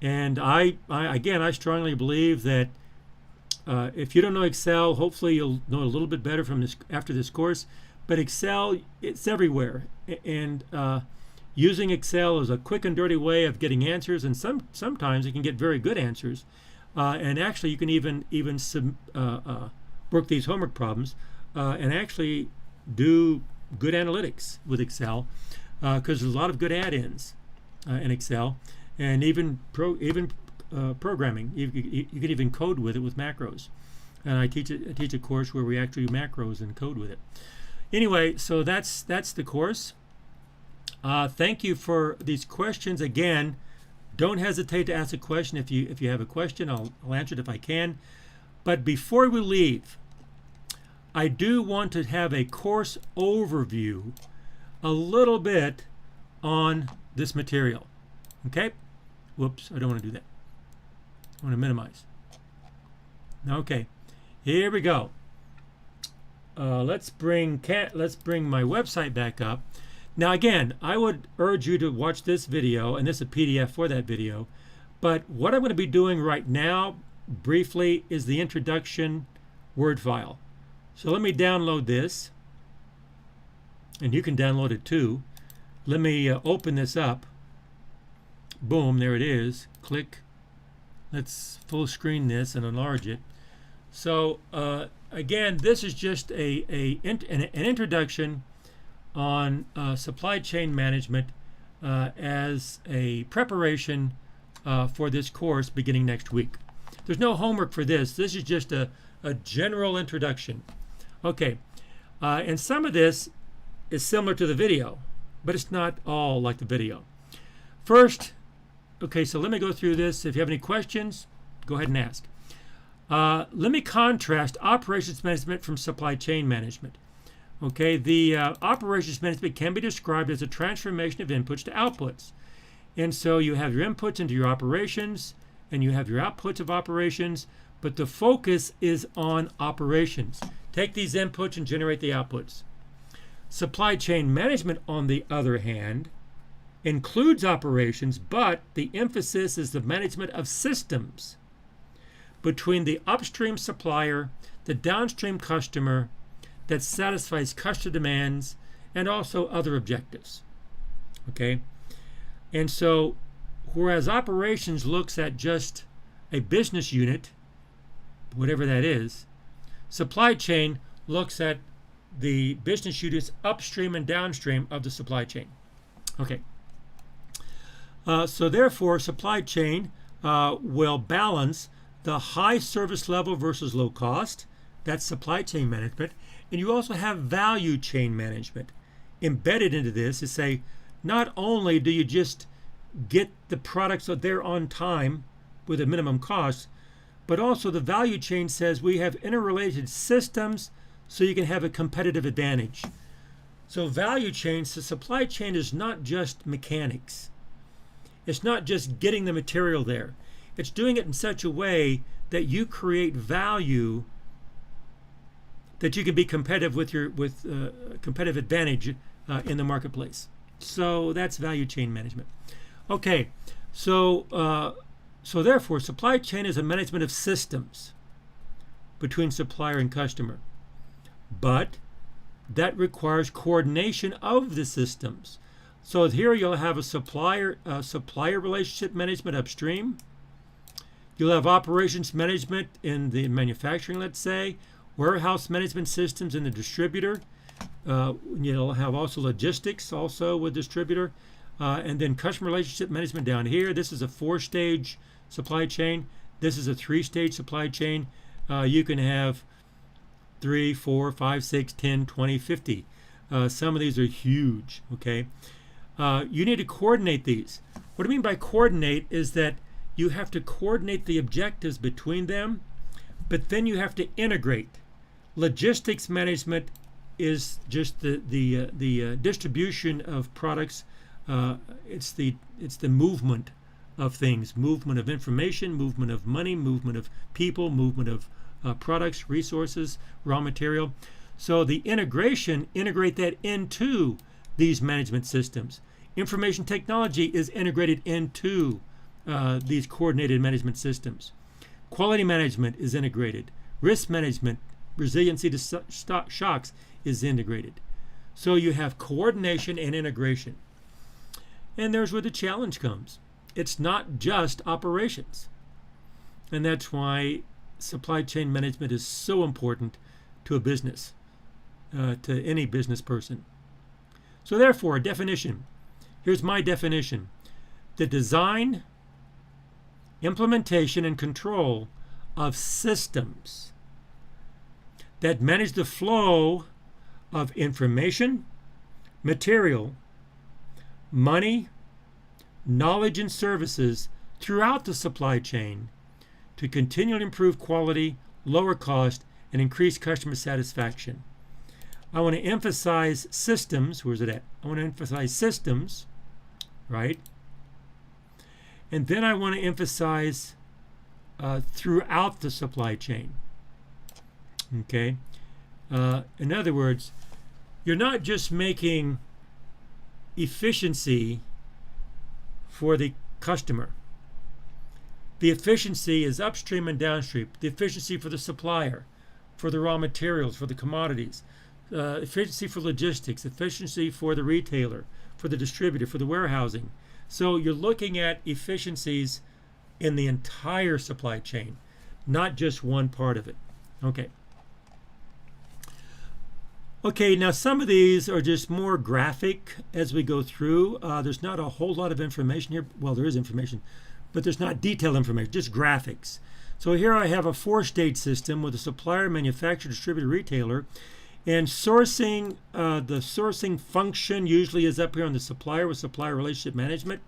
And I strongly believe that if you don't know Excel, hopefully you'll know a little bit better after this course. But Excel, it's everywhere. And using Excel is a quick and dirty way of getting answers, and sometimes you can get very good answers. And actually, you can even work these homework problems and actually do good analytics with Excel, because there's a lot of good add-ins in Excel, and even programming. You can even code with it with macros. And I teach a course where we actually do macros and code with it. Anyway, so that's the course. Thank you for these questions. Again, don't hesitate to ask a question. If you have a question, I'll answer it if I can. But before we leave, I do want to have a course overview a little bit on this material. Okay? Whoops, I don't want to do that. I want to minimize. Okay, here we go. Let's bring my website back up. Now again, I would urge you to watch this video, and this is a PDF for that video. But what I'm going to be doing right now, briefly, is the introduction Word file. So let me download this, and you can download it too. Let me open this up. Boom, there it is. Click. Let's full screen this and enlarge it. So again, this is just an introduction on supply chain management as a preparation for this course beginning next week. There's no homework for this. This is just a general introduction. Okay, and some of this is similar to the video, but it's not all like the video. First, okay, so let me go through this. If you have any questions, go ahead and ask. Let me contrast operations management from supply chain management. Okay, the operations management can be described as a transformation of inputs to outputs. And so you have your inputs into your operations, and you have your outputs of operations, but the focus is on operations. Take these inputs and generate the outputs. Supply chain management, on the other hand, includes operations, but the emphasis is the management of systems between the upstream supplier, the downstream customer, that satisfies customer demands and also other objectives. Okay? And so, whereas operations looks at just a business unit, whatever that is, supply chain looks at the business units upstream and downstream of the supply chain. Okay. So therefore, supply chain will balance the high service level versus low cost. That's supply chain management. And you also have value chain management. Embedded into this is say, not only do you just get the products so they're on time with a minimum cost, but also the value chain says we have interrelated systems so you can have a competitive advantage. So value chain, so supply chain is not just mechanics. It's not just getting the material there. It's doing it in such a way that you create value that you can be competitive with competitive advantage in the marketplace. So that's value chain management. Okay, so therefore, supply chain is a management of systems between supplier and customer, but that requires coordination of the systems. So here you'll have a supplier relationship management upstream. You'll have operations management in the manufacturing, let's say, warehouse management systems in the distributor. You'll have also logistics also with distributor, and then customer relationship management down here. This is a 4-stage supply chain. This is a 3-stage supply chain. You can have 3, 4, 5, 6, 10, 20, 50. Some of these are huge, okay? You need to coordinate these. What I mean by coordinate is that you have to coordinate the objectives between them, but then you have to integrate. Logistics management is just the distribution of products. It's the movement of things, movement of information, movement of money, movement of people, movement of products, resources, raw material. So the integrate that into these management systems. Information technology is integrated into these coordinated management systems. Quality management is integrated. Risk management, resiliency to shocks is integrated. So you have coordination and integration. And there's where the challenge comes. It's not just operations. And that's why supply chain management is so important to a business, to any business person. So therefore, a definition. Here's my definition. The design, implementation, and control of systems that manage the flow of information, material, money, knowledge, and services throughout the supply chain to continually improve quality, lower cost, and increase customer satisfaction. I want to emphasize systems. Where's it at? I want to emphasize systems, right? And then I want to emphasize throughout the supply chain. Okay? In other words, you're not just making efficiency for the customer. The efficiency is upstream and downstream. The efficiency for the supplier, for the raw materials, for the commodities. Efficiency for logistics, efficiency for the retailer, for the distributor, for the warehousing. So you're looking at efficiencies in the entire supply chain, not just one part of it. Okay. Okay, now some of these are just more graphic as we go through. There's not a whole lot of information here. Well, there is information, but there's not detailed information, just graphics. So here I have a 4-stage system with a supplier, manufacturer, distributor, retailer. And sourcing, the sourcing function usually is up here on the supplier with supplier relationship management.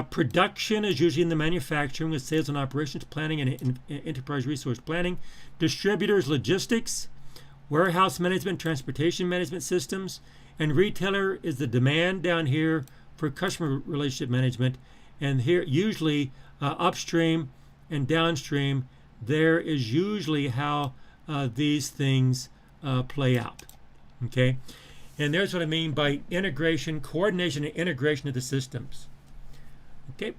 Production is usually in the manufacturing with sales and operations planning and enterprise resource planning. Distributors, logistics. Warehouse management, transportation management systems. And retailer is the demand down here for customer relationship management. And here usually upstream and downstream, there is usually how these things play out. Okay, and there's what I mean by integration, coordination, and integration of the systems. Okay,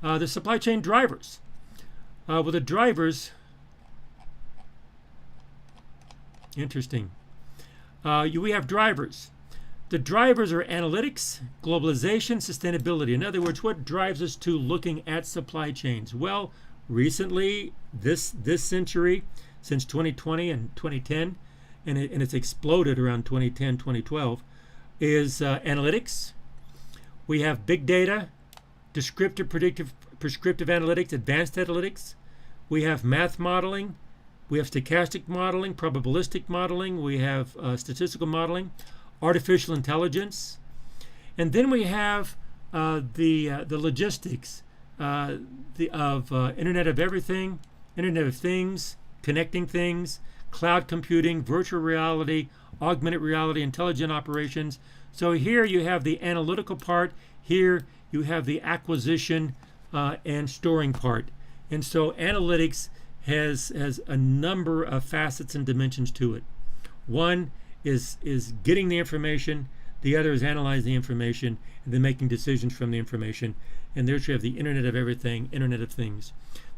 the supply chain drivers. Well, the drivers, interesting. We have drivers. The drivers are analytics, globalization, sustainability. In other words, what drives us to looking at supply chains? Well, recently, this century, since 2020 and 2010, and it's exploded around 2010, 2012, is analytics. We have big data, descriptive, predictive, prescriptive analytics, advanced analytics. We have math modeling. We have stochastic modeling, probabilistic modeling. We have statistical modeling, artificial intelligence. And then we have the logistics of Internet of Everything, Internet of Things, connecting things, cloud computing, virtual reality, augmented reality, intelligent operations. So here you have the analytical part. Here you have the acquisition and storing part. And so analytics has a number of facets and dimensions to it. One is getting the information. The other is analyzing the information and then making decisions from the information. And there you have the Internet of Everything, Internet of Things.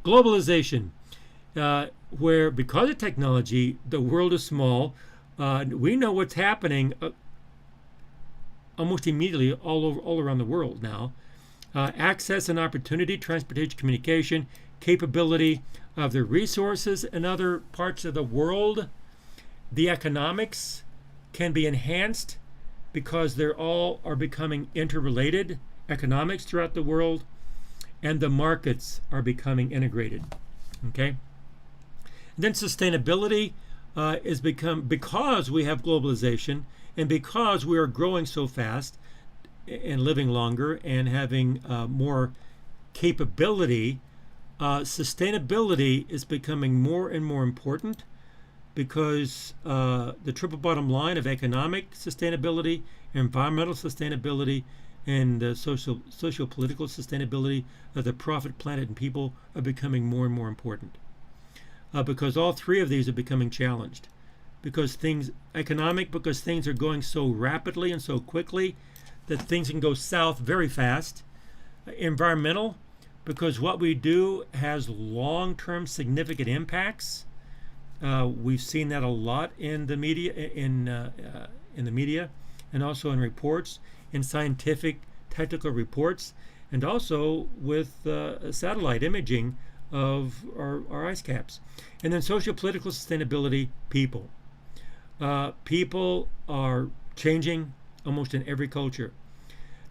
Globalization. Where because of technology, the world is small. We know what's happening almost immediately all around the world now. Access and opportunity, transportation, communication, capability of the resources in other parts of the world. The economics can be enhanced because they're all are becoming interrelated. Economics throughout the world, and the markets are becoming integrated. Okay. And then sustainability is become because we have globalization and because we are growing so fast and living longer and having more capability. Sustainability is becoming more and more important because the triple bottom line of economic sustainability, environmental sustainability, and socio-political sustainability of the profit, planet, and people are becoming more and more important. Because all three of these are becoming challenged. Because things are going so rapidly and so quickly that things can go south very fast. Environmental, because what we do has long-term significant impacts. We've seen that a lot in the media, in the media, and also in reports, in scientific technical reports, and also with satellite imaging of our ice caps. And then socio-political sustainability, people. People are changing. almost in every culture.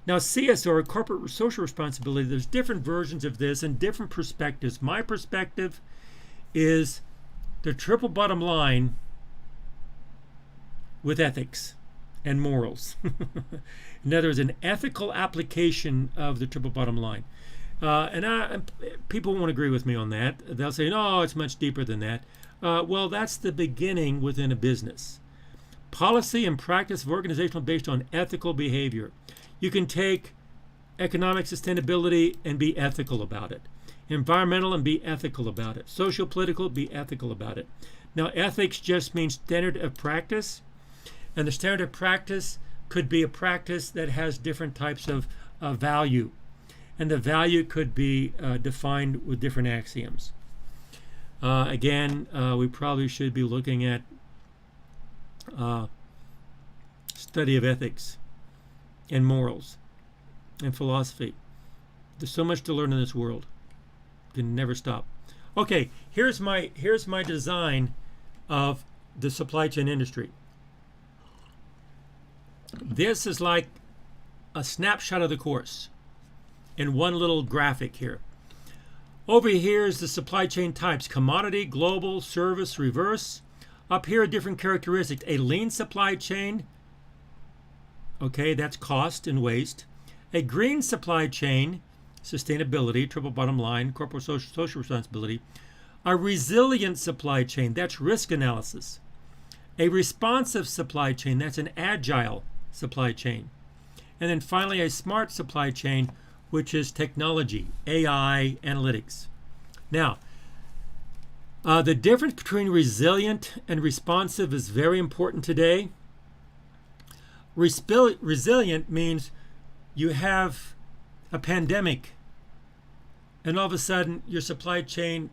Now, CSR, corporate social responsibility, there's different versions of this and different perspectives. My perspective is the triple bottom line with ethics and morals. In other words, an ethical application of the triple bottom line. People won't agree with me on that. They'll say, no, it's much deeper than that. Well, that's the beginning within a business. Policy and practice of organizational based on ethical behavior. You can take economic sustainability and be ethical about it. Environmental and be ethical about it. Social, political, be ethical about it. Now, ethics just means standard of practice. And the standard of practice could be a practice that has different types of value. And the value could be defined with different axioms. Again, we probably should be looking at study of ethics and morals and philosophy. There's so much to learn in this world. You can never stop. Okay, here's my design of the supply chain industry. This is like a snapshot of the course in one little graphic here. Over here is the supply chain types: commodity, global, service, reverse. Up here are different characteristics. A lean supply chain, okay, that's cost and waste. A green supply chain, sustainability, triple bottom line, corporate social responsibility. A resilient supply chain, that's risk analysis. A responsive supply chain, that's an agile supply chain. And then finally, a smart supply chain, which is technology, AI, analytics. Now, the difference between resilient and responsive is very important today. Resilient means you have a pandemic and all of a sudden your supply chain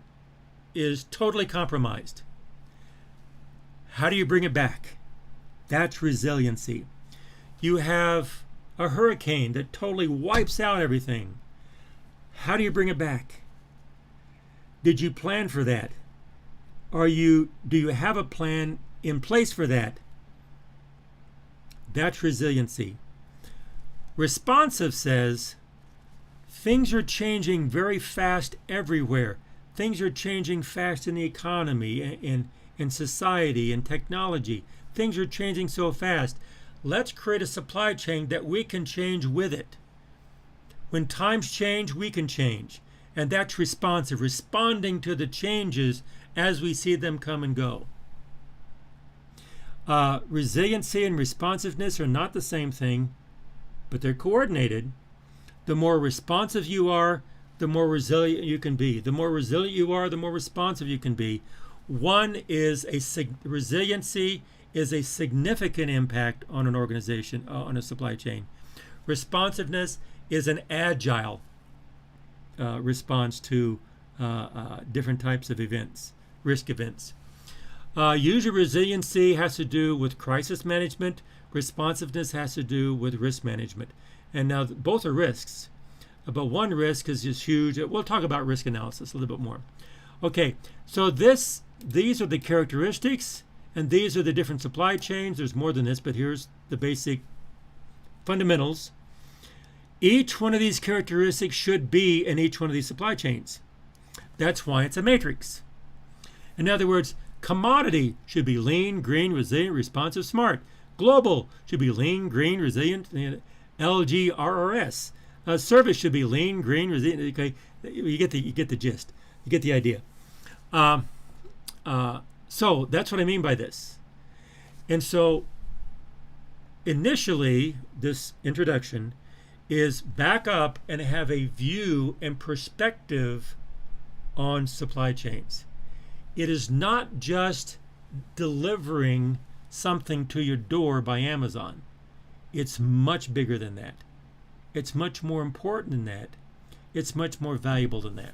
is totally compromised. How do you bring it back? That's resiliency. You have a hurricane that totally wipes out everything. How do you bring it back? Did you plan for that? Do you have a plan in place for that? That's resiliency. Responsive says things are changing very fast everywhere. Things are changing fast in the economy, in society, in technology. Things are changing so fast. Let's create a supply chain that we can change with it. When times change, we can change. And that's responsive, responding to the changes as we see them come and go. Resiliency and responsiveness are not the same thing, but they're coordinated. The more responsive you are, the more resilient you can be. The more resilient you are, the more responsive you can be. Resiliency is a significant impact on an organization, on a supply chain. Responsiveness is an agile response to different types of events, risk events. Usually resiliency has to do with crisis management. Responsiveness has to do with risk management. And now both are risks, but one risk is just huge. We'll talk about risk analysis a little bit more. Okay, so these are the characteristics, and these are the different supply chains. There's more than this, but here's the basic fundamentals. Each one of these characteristics should be in each one of these supply chains. That's why it's a matrix. In other words, commodity should be lean, green, resilient, responsive, smart. Global should be lean, green, resilient, LGRRS. Service should be lean, green, resilient. Okay, you get the gist. You get the idea. So that's what I mean by this. And so initially, this introduction is back up and have a view and perspective on supply chains. It is not just delivering something to your door by Amazon. It's much bigger than that. It's much more important than that. It's much more valuable than that.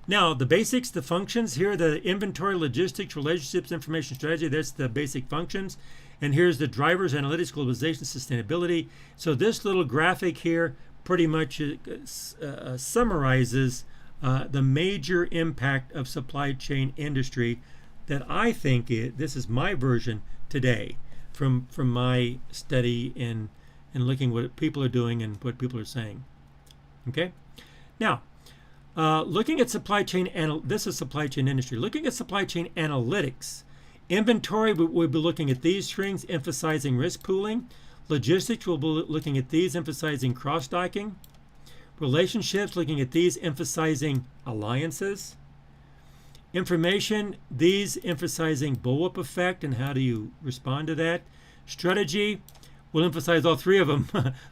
Now, the basics, the functions, here are the inventory, logistics, relationships, information strategy. That's the basic functions. And here's the drivers, analytics, globalization, sustainability. So this little graphic here pretty much summarizes the major impact of supply chain industry that I think this is my version today. from my study and looking what people are doing and what people are saying. Okay, now looking at supply chain this is supply chain industry. Looking at supply chain analytics, inventory we'll be looking at these strings, emphasizing risk pooling. Logistics we'll be looking at these, emphasizing cross-docking. Relationships, looking at these, emphasizing alliances. Information, these emphasizing bullwhip effect and how do you respond to that. Strategy, we'll emphasize all three of them.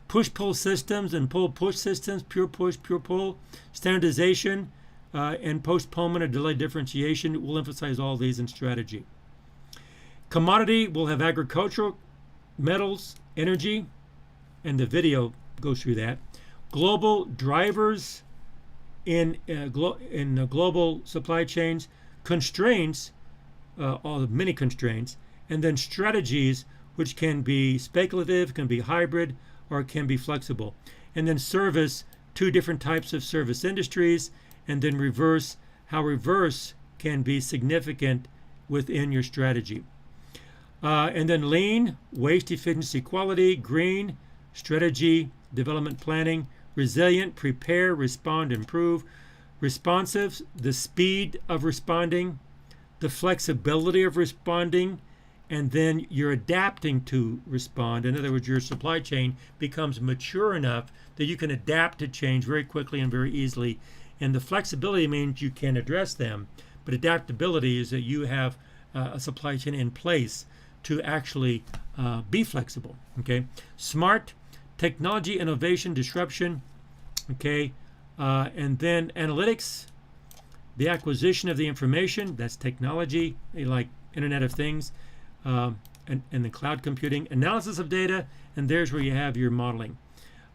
Push-pull systems and pull-push systems, pure push, pure pull. Standardization and postponement or delayed differentiation, we'll emphasize all these in strategy. Commodity, we'll have agricultural, metals, energy, and the video goes through that. Global drivers in global supply chains, constraints, many constraints, and then strategies, which can be speculative, can be hybrid, or can be flexible. And then service, two different types of service industries, and then reverse, how reverse can be significant within your strategy. And then lean, waste, efficiency, quality. Green, strategy, development, planning. Resilient, prepare, respond, improve. Responsive, the speed of responding, the flexibility of responding, and then you're adapting to respond. In other words, your supply chain becomes mature enough that you can adapt to change very quickly and very easily. And the flexibility means you can address them, but adaptability is that you have a supply chain in place to actually be flexible. Okay, smart, technology, innovation, disruption. Okay, and then analytics, the acquisition of the information, that's technology, like Internet of Things, and the cloud computing. Analysis of data, and there's where you have your modeling.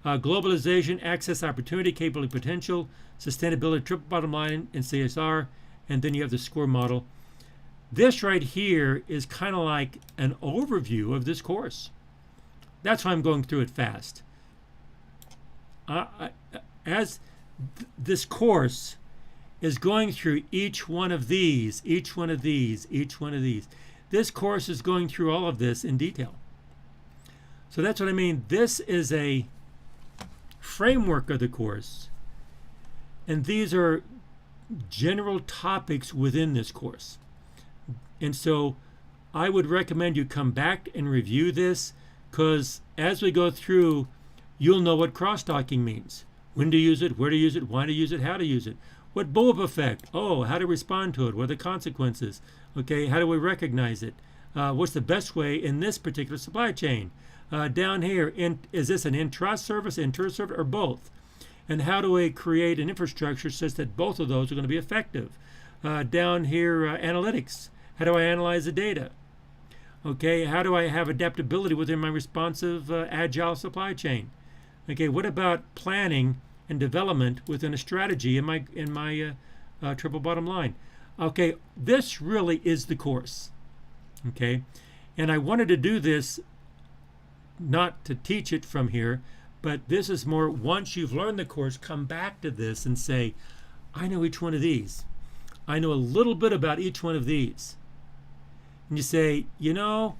Globalization, access, opportunity, capability, potential, sustainability, triple bottom line, and CSR, and then you have the score model. This right here is kind of like an overview of this course. That's why I'm going through it fast. As this course is going through each one of these, each one of these, each one of these. This course is going through all of this in detail. So that's what I mean. This is a framework of the course, and these are general topics within this course. And so I would recommend you come back and review this, because as we go through, you'll know what cross-docking means. When to use it, where to use it, why to use it, how to use it. What bullwhip effect? Oh, how to respond to it. What are the consequences? Okay, how do we recognize it? What's the best way in this particular supply chain? Down here, is this an intra-service, inter-service, or both? And how do we create an infrastructure such that both of those are going to be effective? Down here, analytics. How do I analyze the data? Okay, how do I have adaptability within my responsive, agile supply chain? Okay, what about planning and development within a strategy in my triple bottom line? Okay, this really is the course. Okay, and I wanted to do this not to teach it from here, but this is more, once you've learned the course, come back to this and say, I know each one of these. I know a little bit about each one of these. And you say, you know,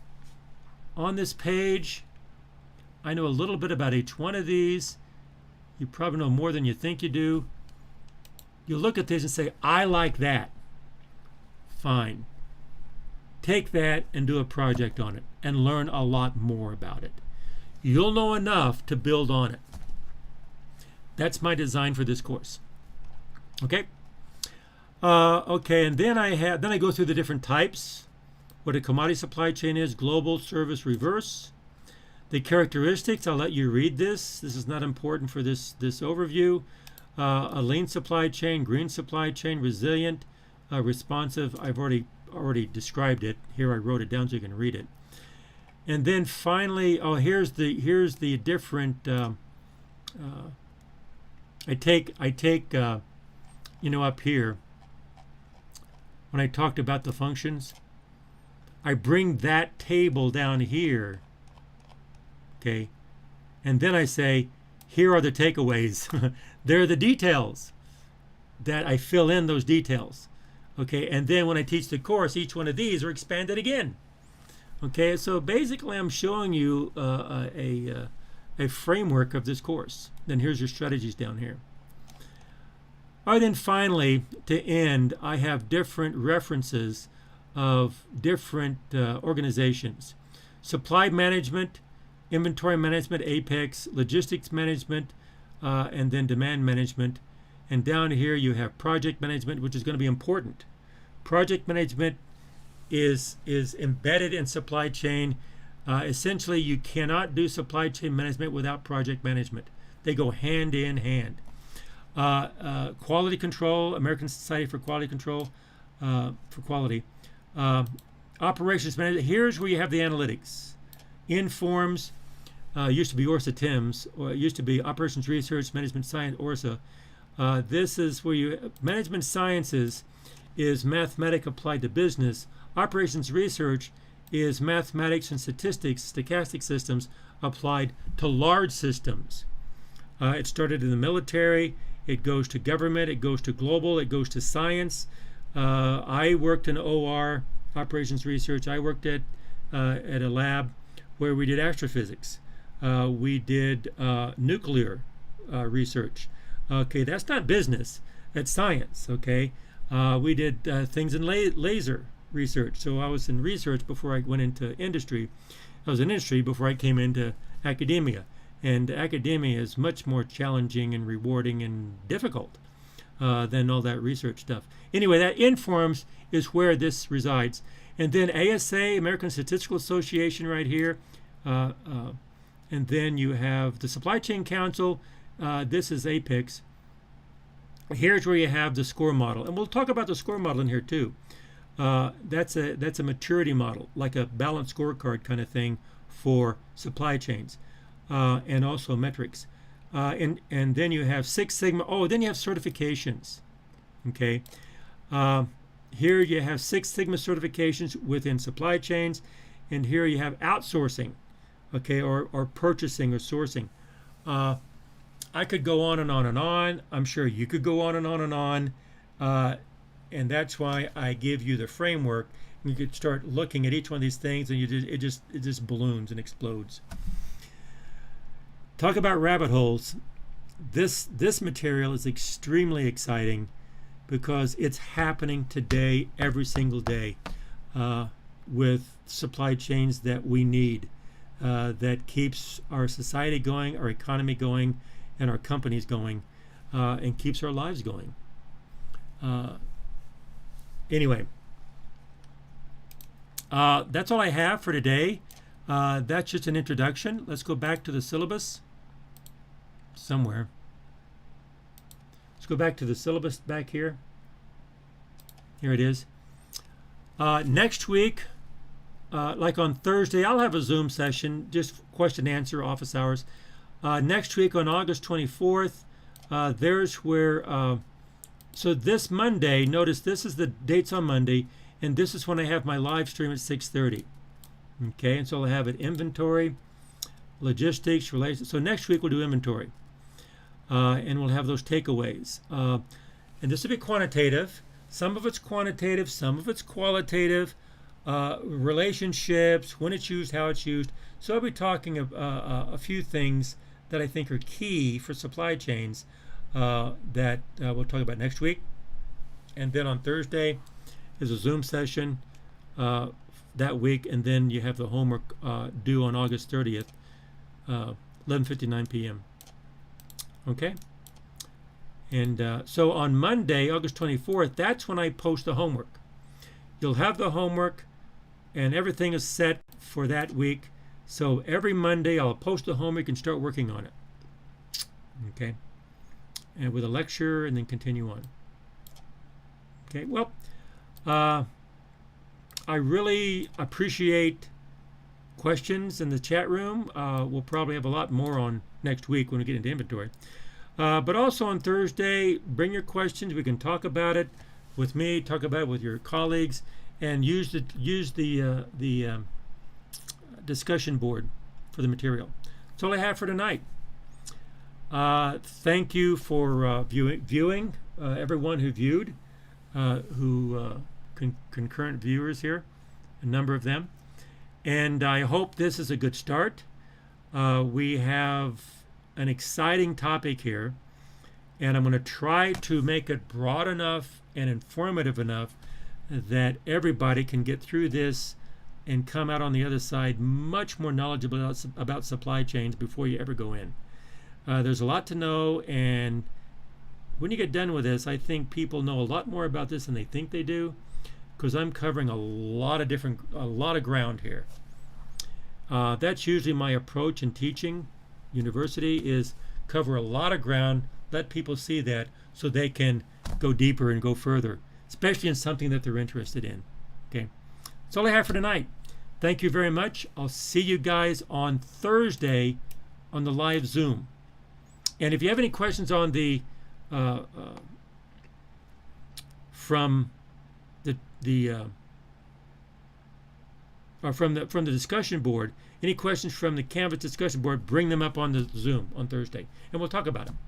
on this page, I know a little bit about each one of these. You probably know more than you think you do. You look at this and say, I like that. Fine. Take that and do a project on it and learn a lot more about it. You'll know enough to build on it. That's my design for this course. Okay? Okay, and then I go through the different types. What a commodity supply chain is, global, service, reverse. The characteristics, I'll let you read this. This is not important for this overview. A lean supply chain, green supply chain, resilient, responsive. I've already described it. Here I wrote it down so you can read it. And then finally, here's the different. I take up here when I talked about the functions, I bring that table down here. Okay, and then I say, here are the takeaways. They're the details that I fill in those details. Okay, and then when I teach the course, each one of these are expanded again. Okay, so basically I'm showing you a framework of this course. Then here's your strategies down here. All right, then finally, to end, I have different references of different organizations. Supply management, inventory management, Apex, logistics management, and then demand management. And down here you have project management, which is going to be important. Project management is embedded in supply chain. Essentially, you cannot do supply chain management without project management. They go hand in hand. Quality control, American Society for Quality Control, for quality. Operations management, here's where you have the analytics. Informs, used to be ORSA TIMS, or it used to be Operations Research Management Science, ORSA. This is where you, management sciences is mathematics applied to business. Operations research is mathematics and statistics, stochastic systems applied to large systems. It started in the military, it goes to government, it goes to global, it goes to science. I worked in OR, operations research. I worked at a lab where we did astrophysics. We did nuclear research. Okay, that's not business, that's science, okay? We did things in laser research. So I was in research before I went into industry. I was in industry before I came into academia. And academia is much more challenging and rewarding and difficult than all that research stuff. Anyway, that informs is where this resides. And then ASA, American Statistical Association right here. And then you have the Supply Chain Council. This is Apex. Here's where you have the score model. And we'll talk about the score model in here too. That's a maturity model, like a balanced scorecard kind of thing for supply chains. And also metrics. And then you have Six Sigma. Oh, then you have certifications. Okay. Here you have Six Sigma certifications within supply chains. And here you have outsourcing, okay, or purchasing or sourcing. I could go on and on and on. I'm sure you could go on and on and on. And that's why I give you the framework. You could start looking at each one of these things, and it just balloons and explodes. Talk about rabbit holes. This material is extremely exciting because it's happening today, every single day, with supply chains that we need, that keeps our society going, our economy going, and our companies going, and keeps our lives going. Anyway, that's all I have for today. That's just an introduction. Let's go back to the syllabus somewhere. Let's go back to the syllabus back here. Here it is. Next week, like on Thursday, I'll have a Zoom session, just question and answer, office hours. Next week on August 24th, there's where, so this Monday, notice this is the dates on Monday, and this is when I have my live stream at 6:30. Okay, and so I'll have it inventory, logistics, relations. So next week we'll do inventory. And we'll have those takeaways. And this will be quantitative. Some of it's quantitative, some of it's qualitative. Relationships, when it's used, how it's used. So I'll be talking a few things that I think are key for supply chains that we'll talk about next week. And then on Thursday is a Zoom session that week, and then you have the homework due on August 30th, 11:59 p.m. Okay? And so on Monday, August 24th, that's when I post the homework. You'll have the homework, and everything is set for that week. So every Monday, I'll post the homework and start working on it. Okay? And with a lecture, and then continue on. Okay, well, I really appreciate questions in the chat room. We'll probably have a lot more on next week when we get into inventory. But also on Thursday, bring your questions. We can talk about it with me, talk about it with your colleagues, and use the discussion board for the material. That's all I have for tonight. Thank you for viewing, everyone who viewed, concurrent viewers here, a number of them. And I hope this is a good start. We have an exciting topic here, and I'm going to try to make it broad enough and informative enough that everybody can get through this and come out on the other side much more knowledgeable about supply chains before you ever go in. There's a lot to know, and when you get done with this, I think people know a lot more about this than they think they do, because I'm covering a lot of ground here. That's usually my approach in teaching university, is cover a lot of ground, let people see that so they can go deeper and go further, especially in something that they're interested in. Okay, that's all I have for tonight. Thank you very much. I'll see you guys on Thursday on the live Zoom. And if you have any questions on the from the discussion board, any questions from the Canvas discussion board, bring them up on the Zoom on Thursday, and we'll talk about them.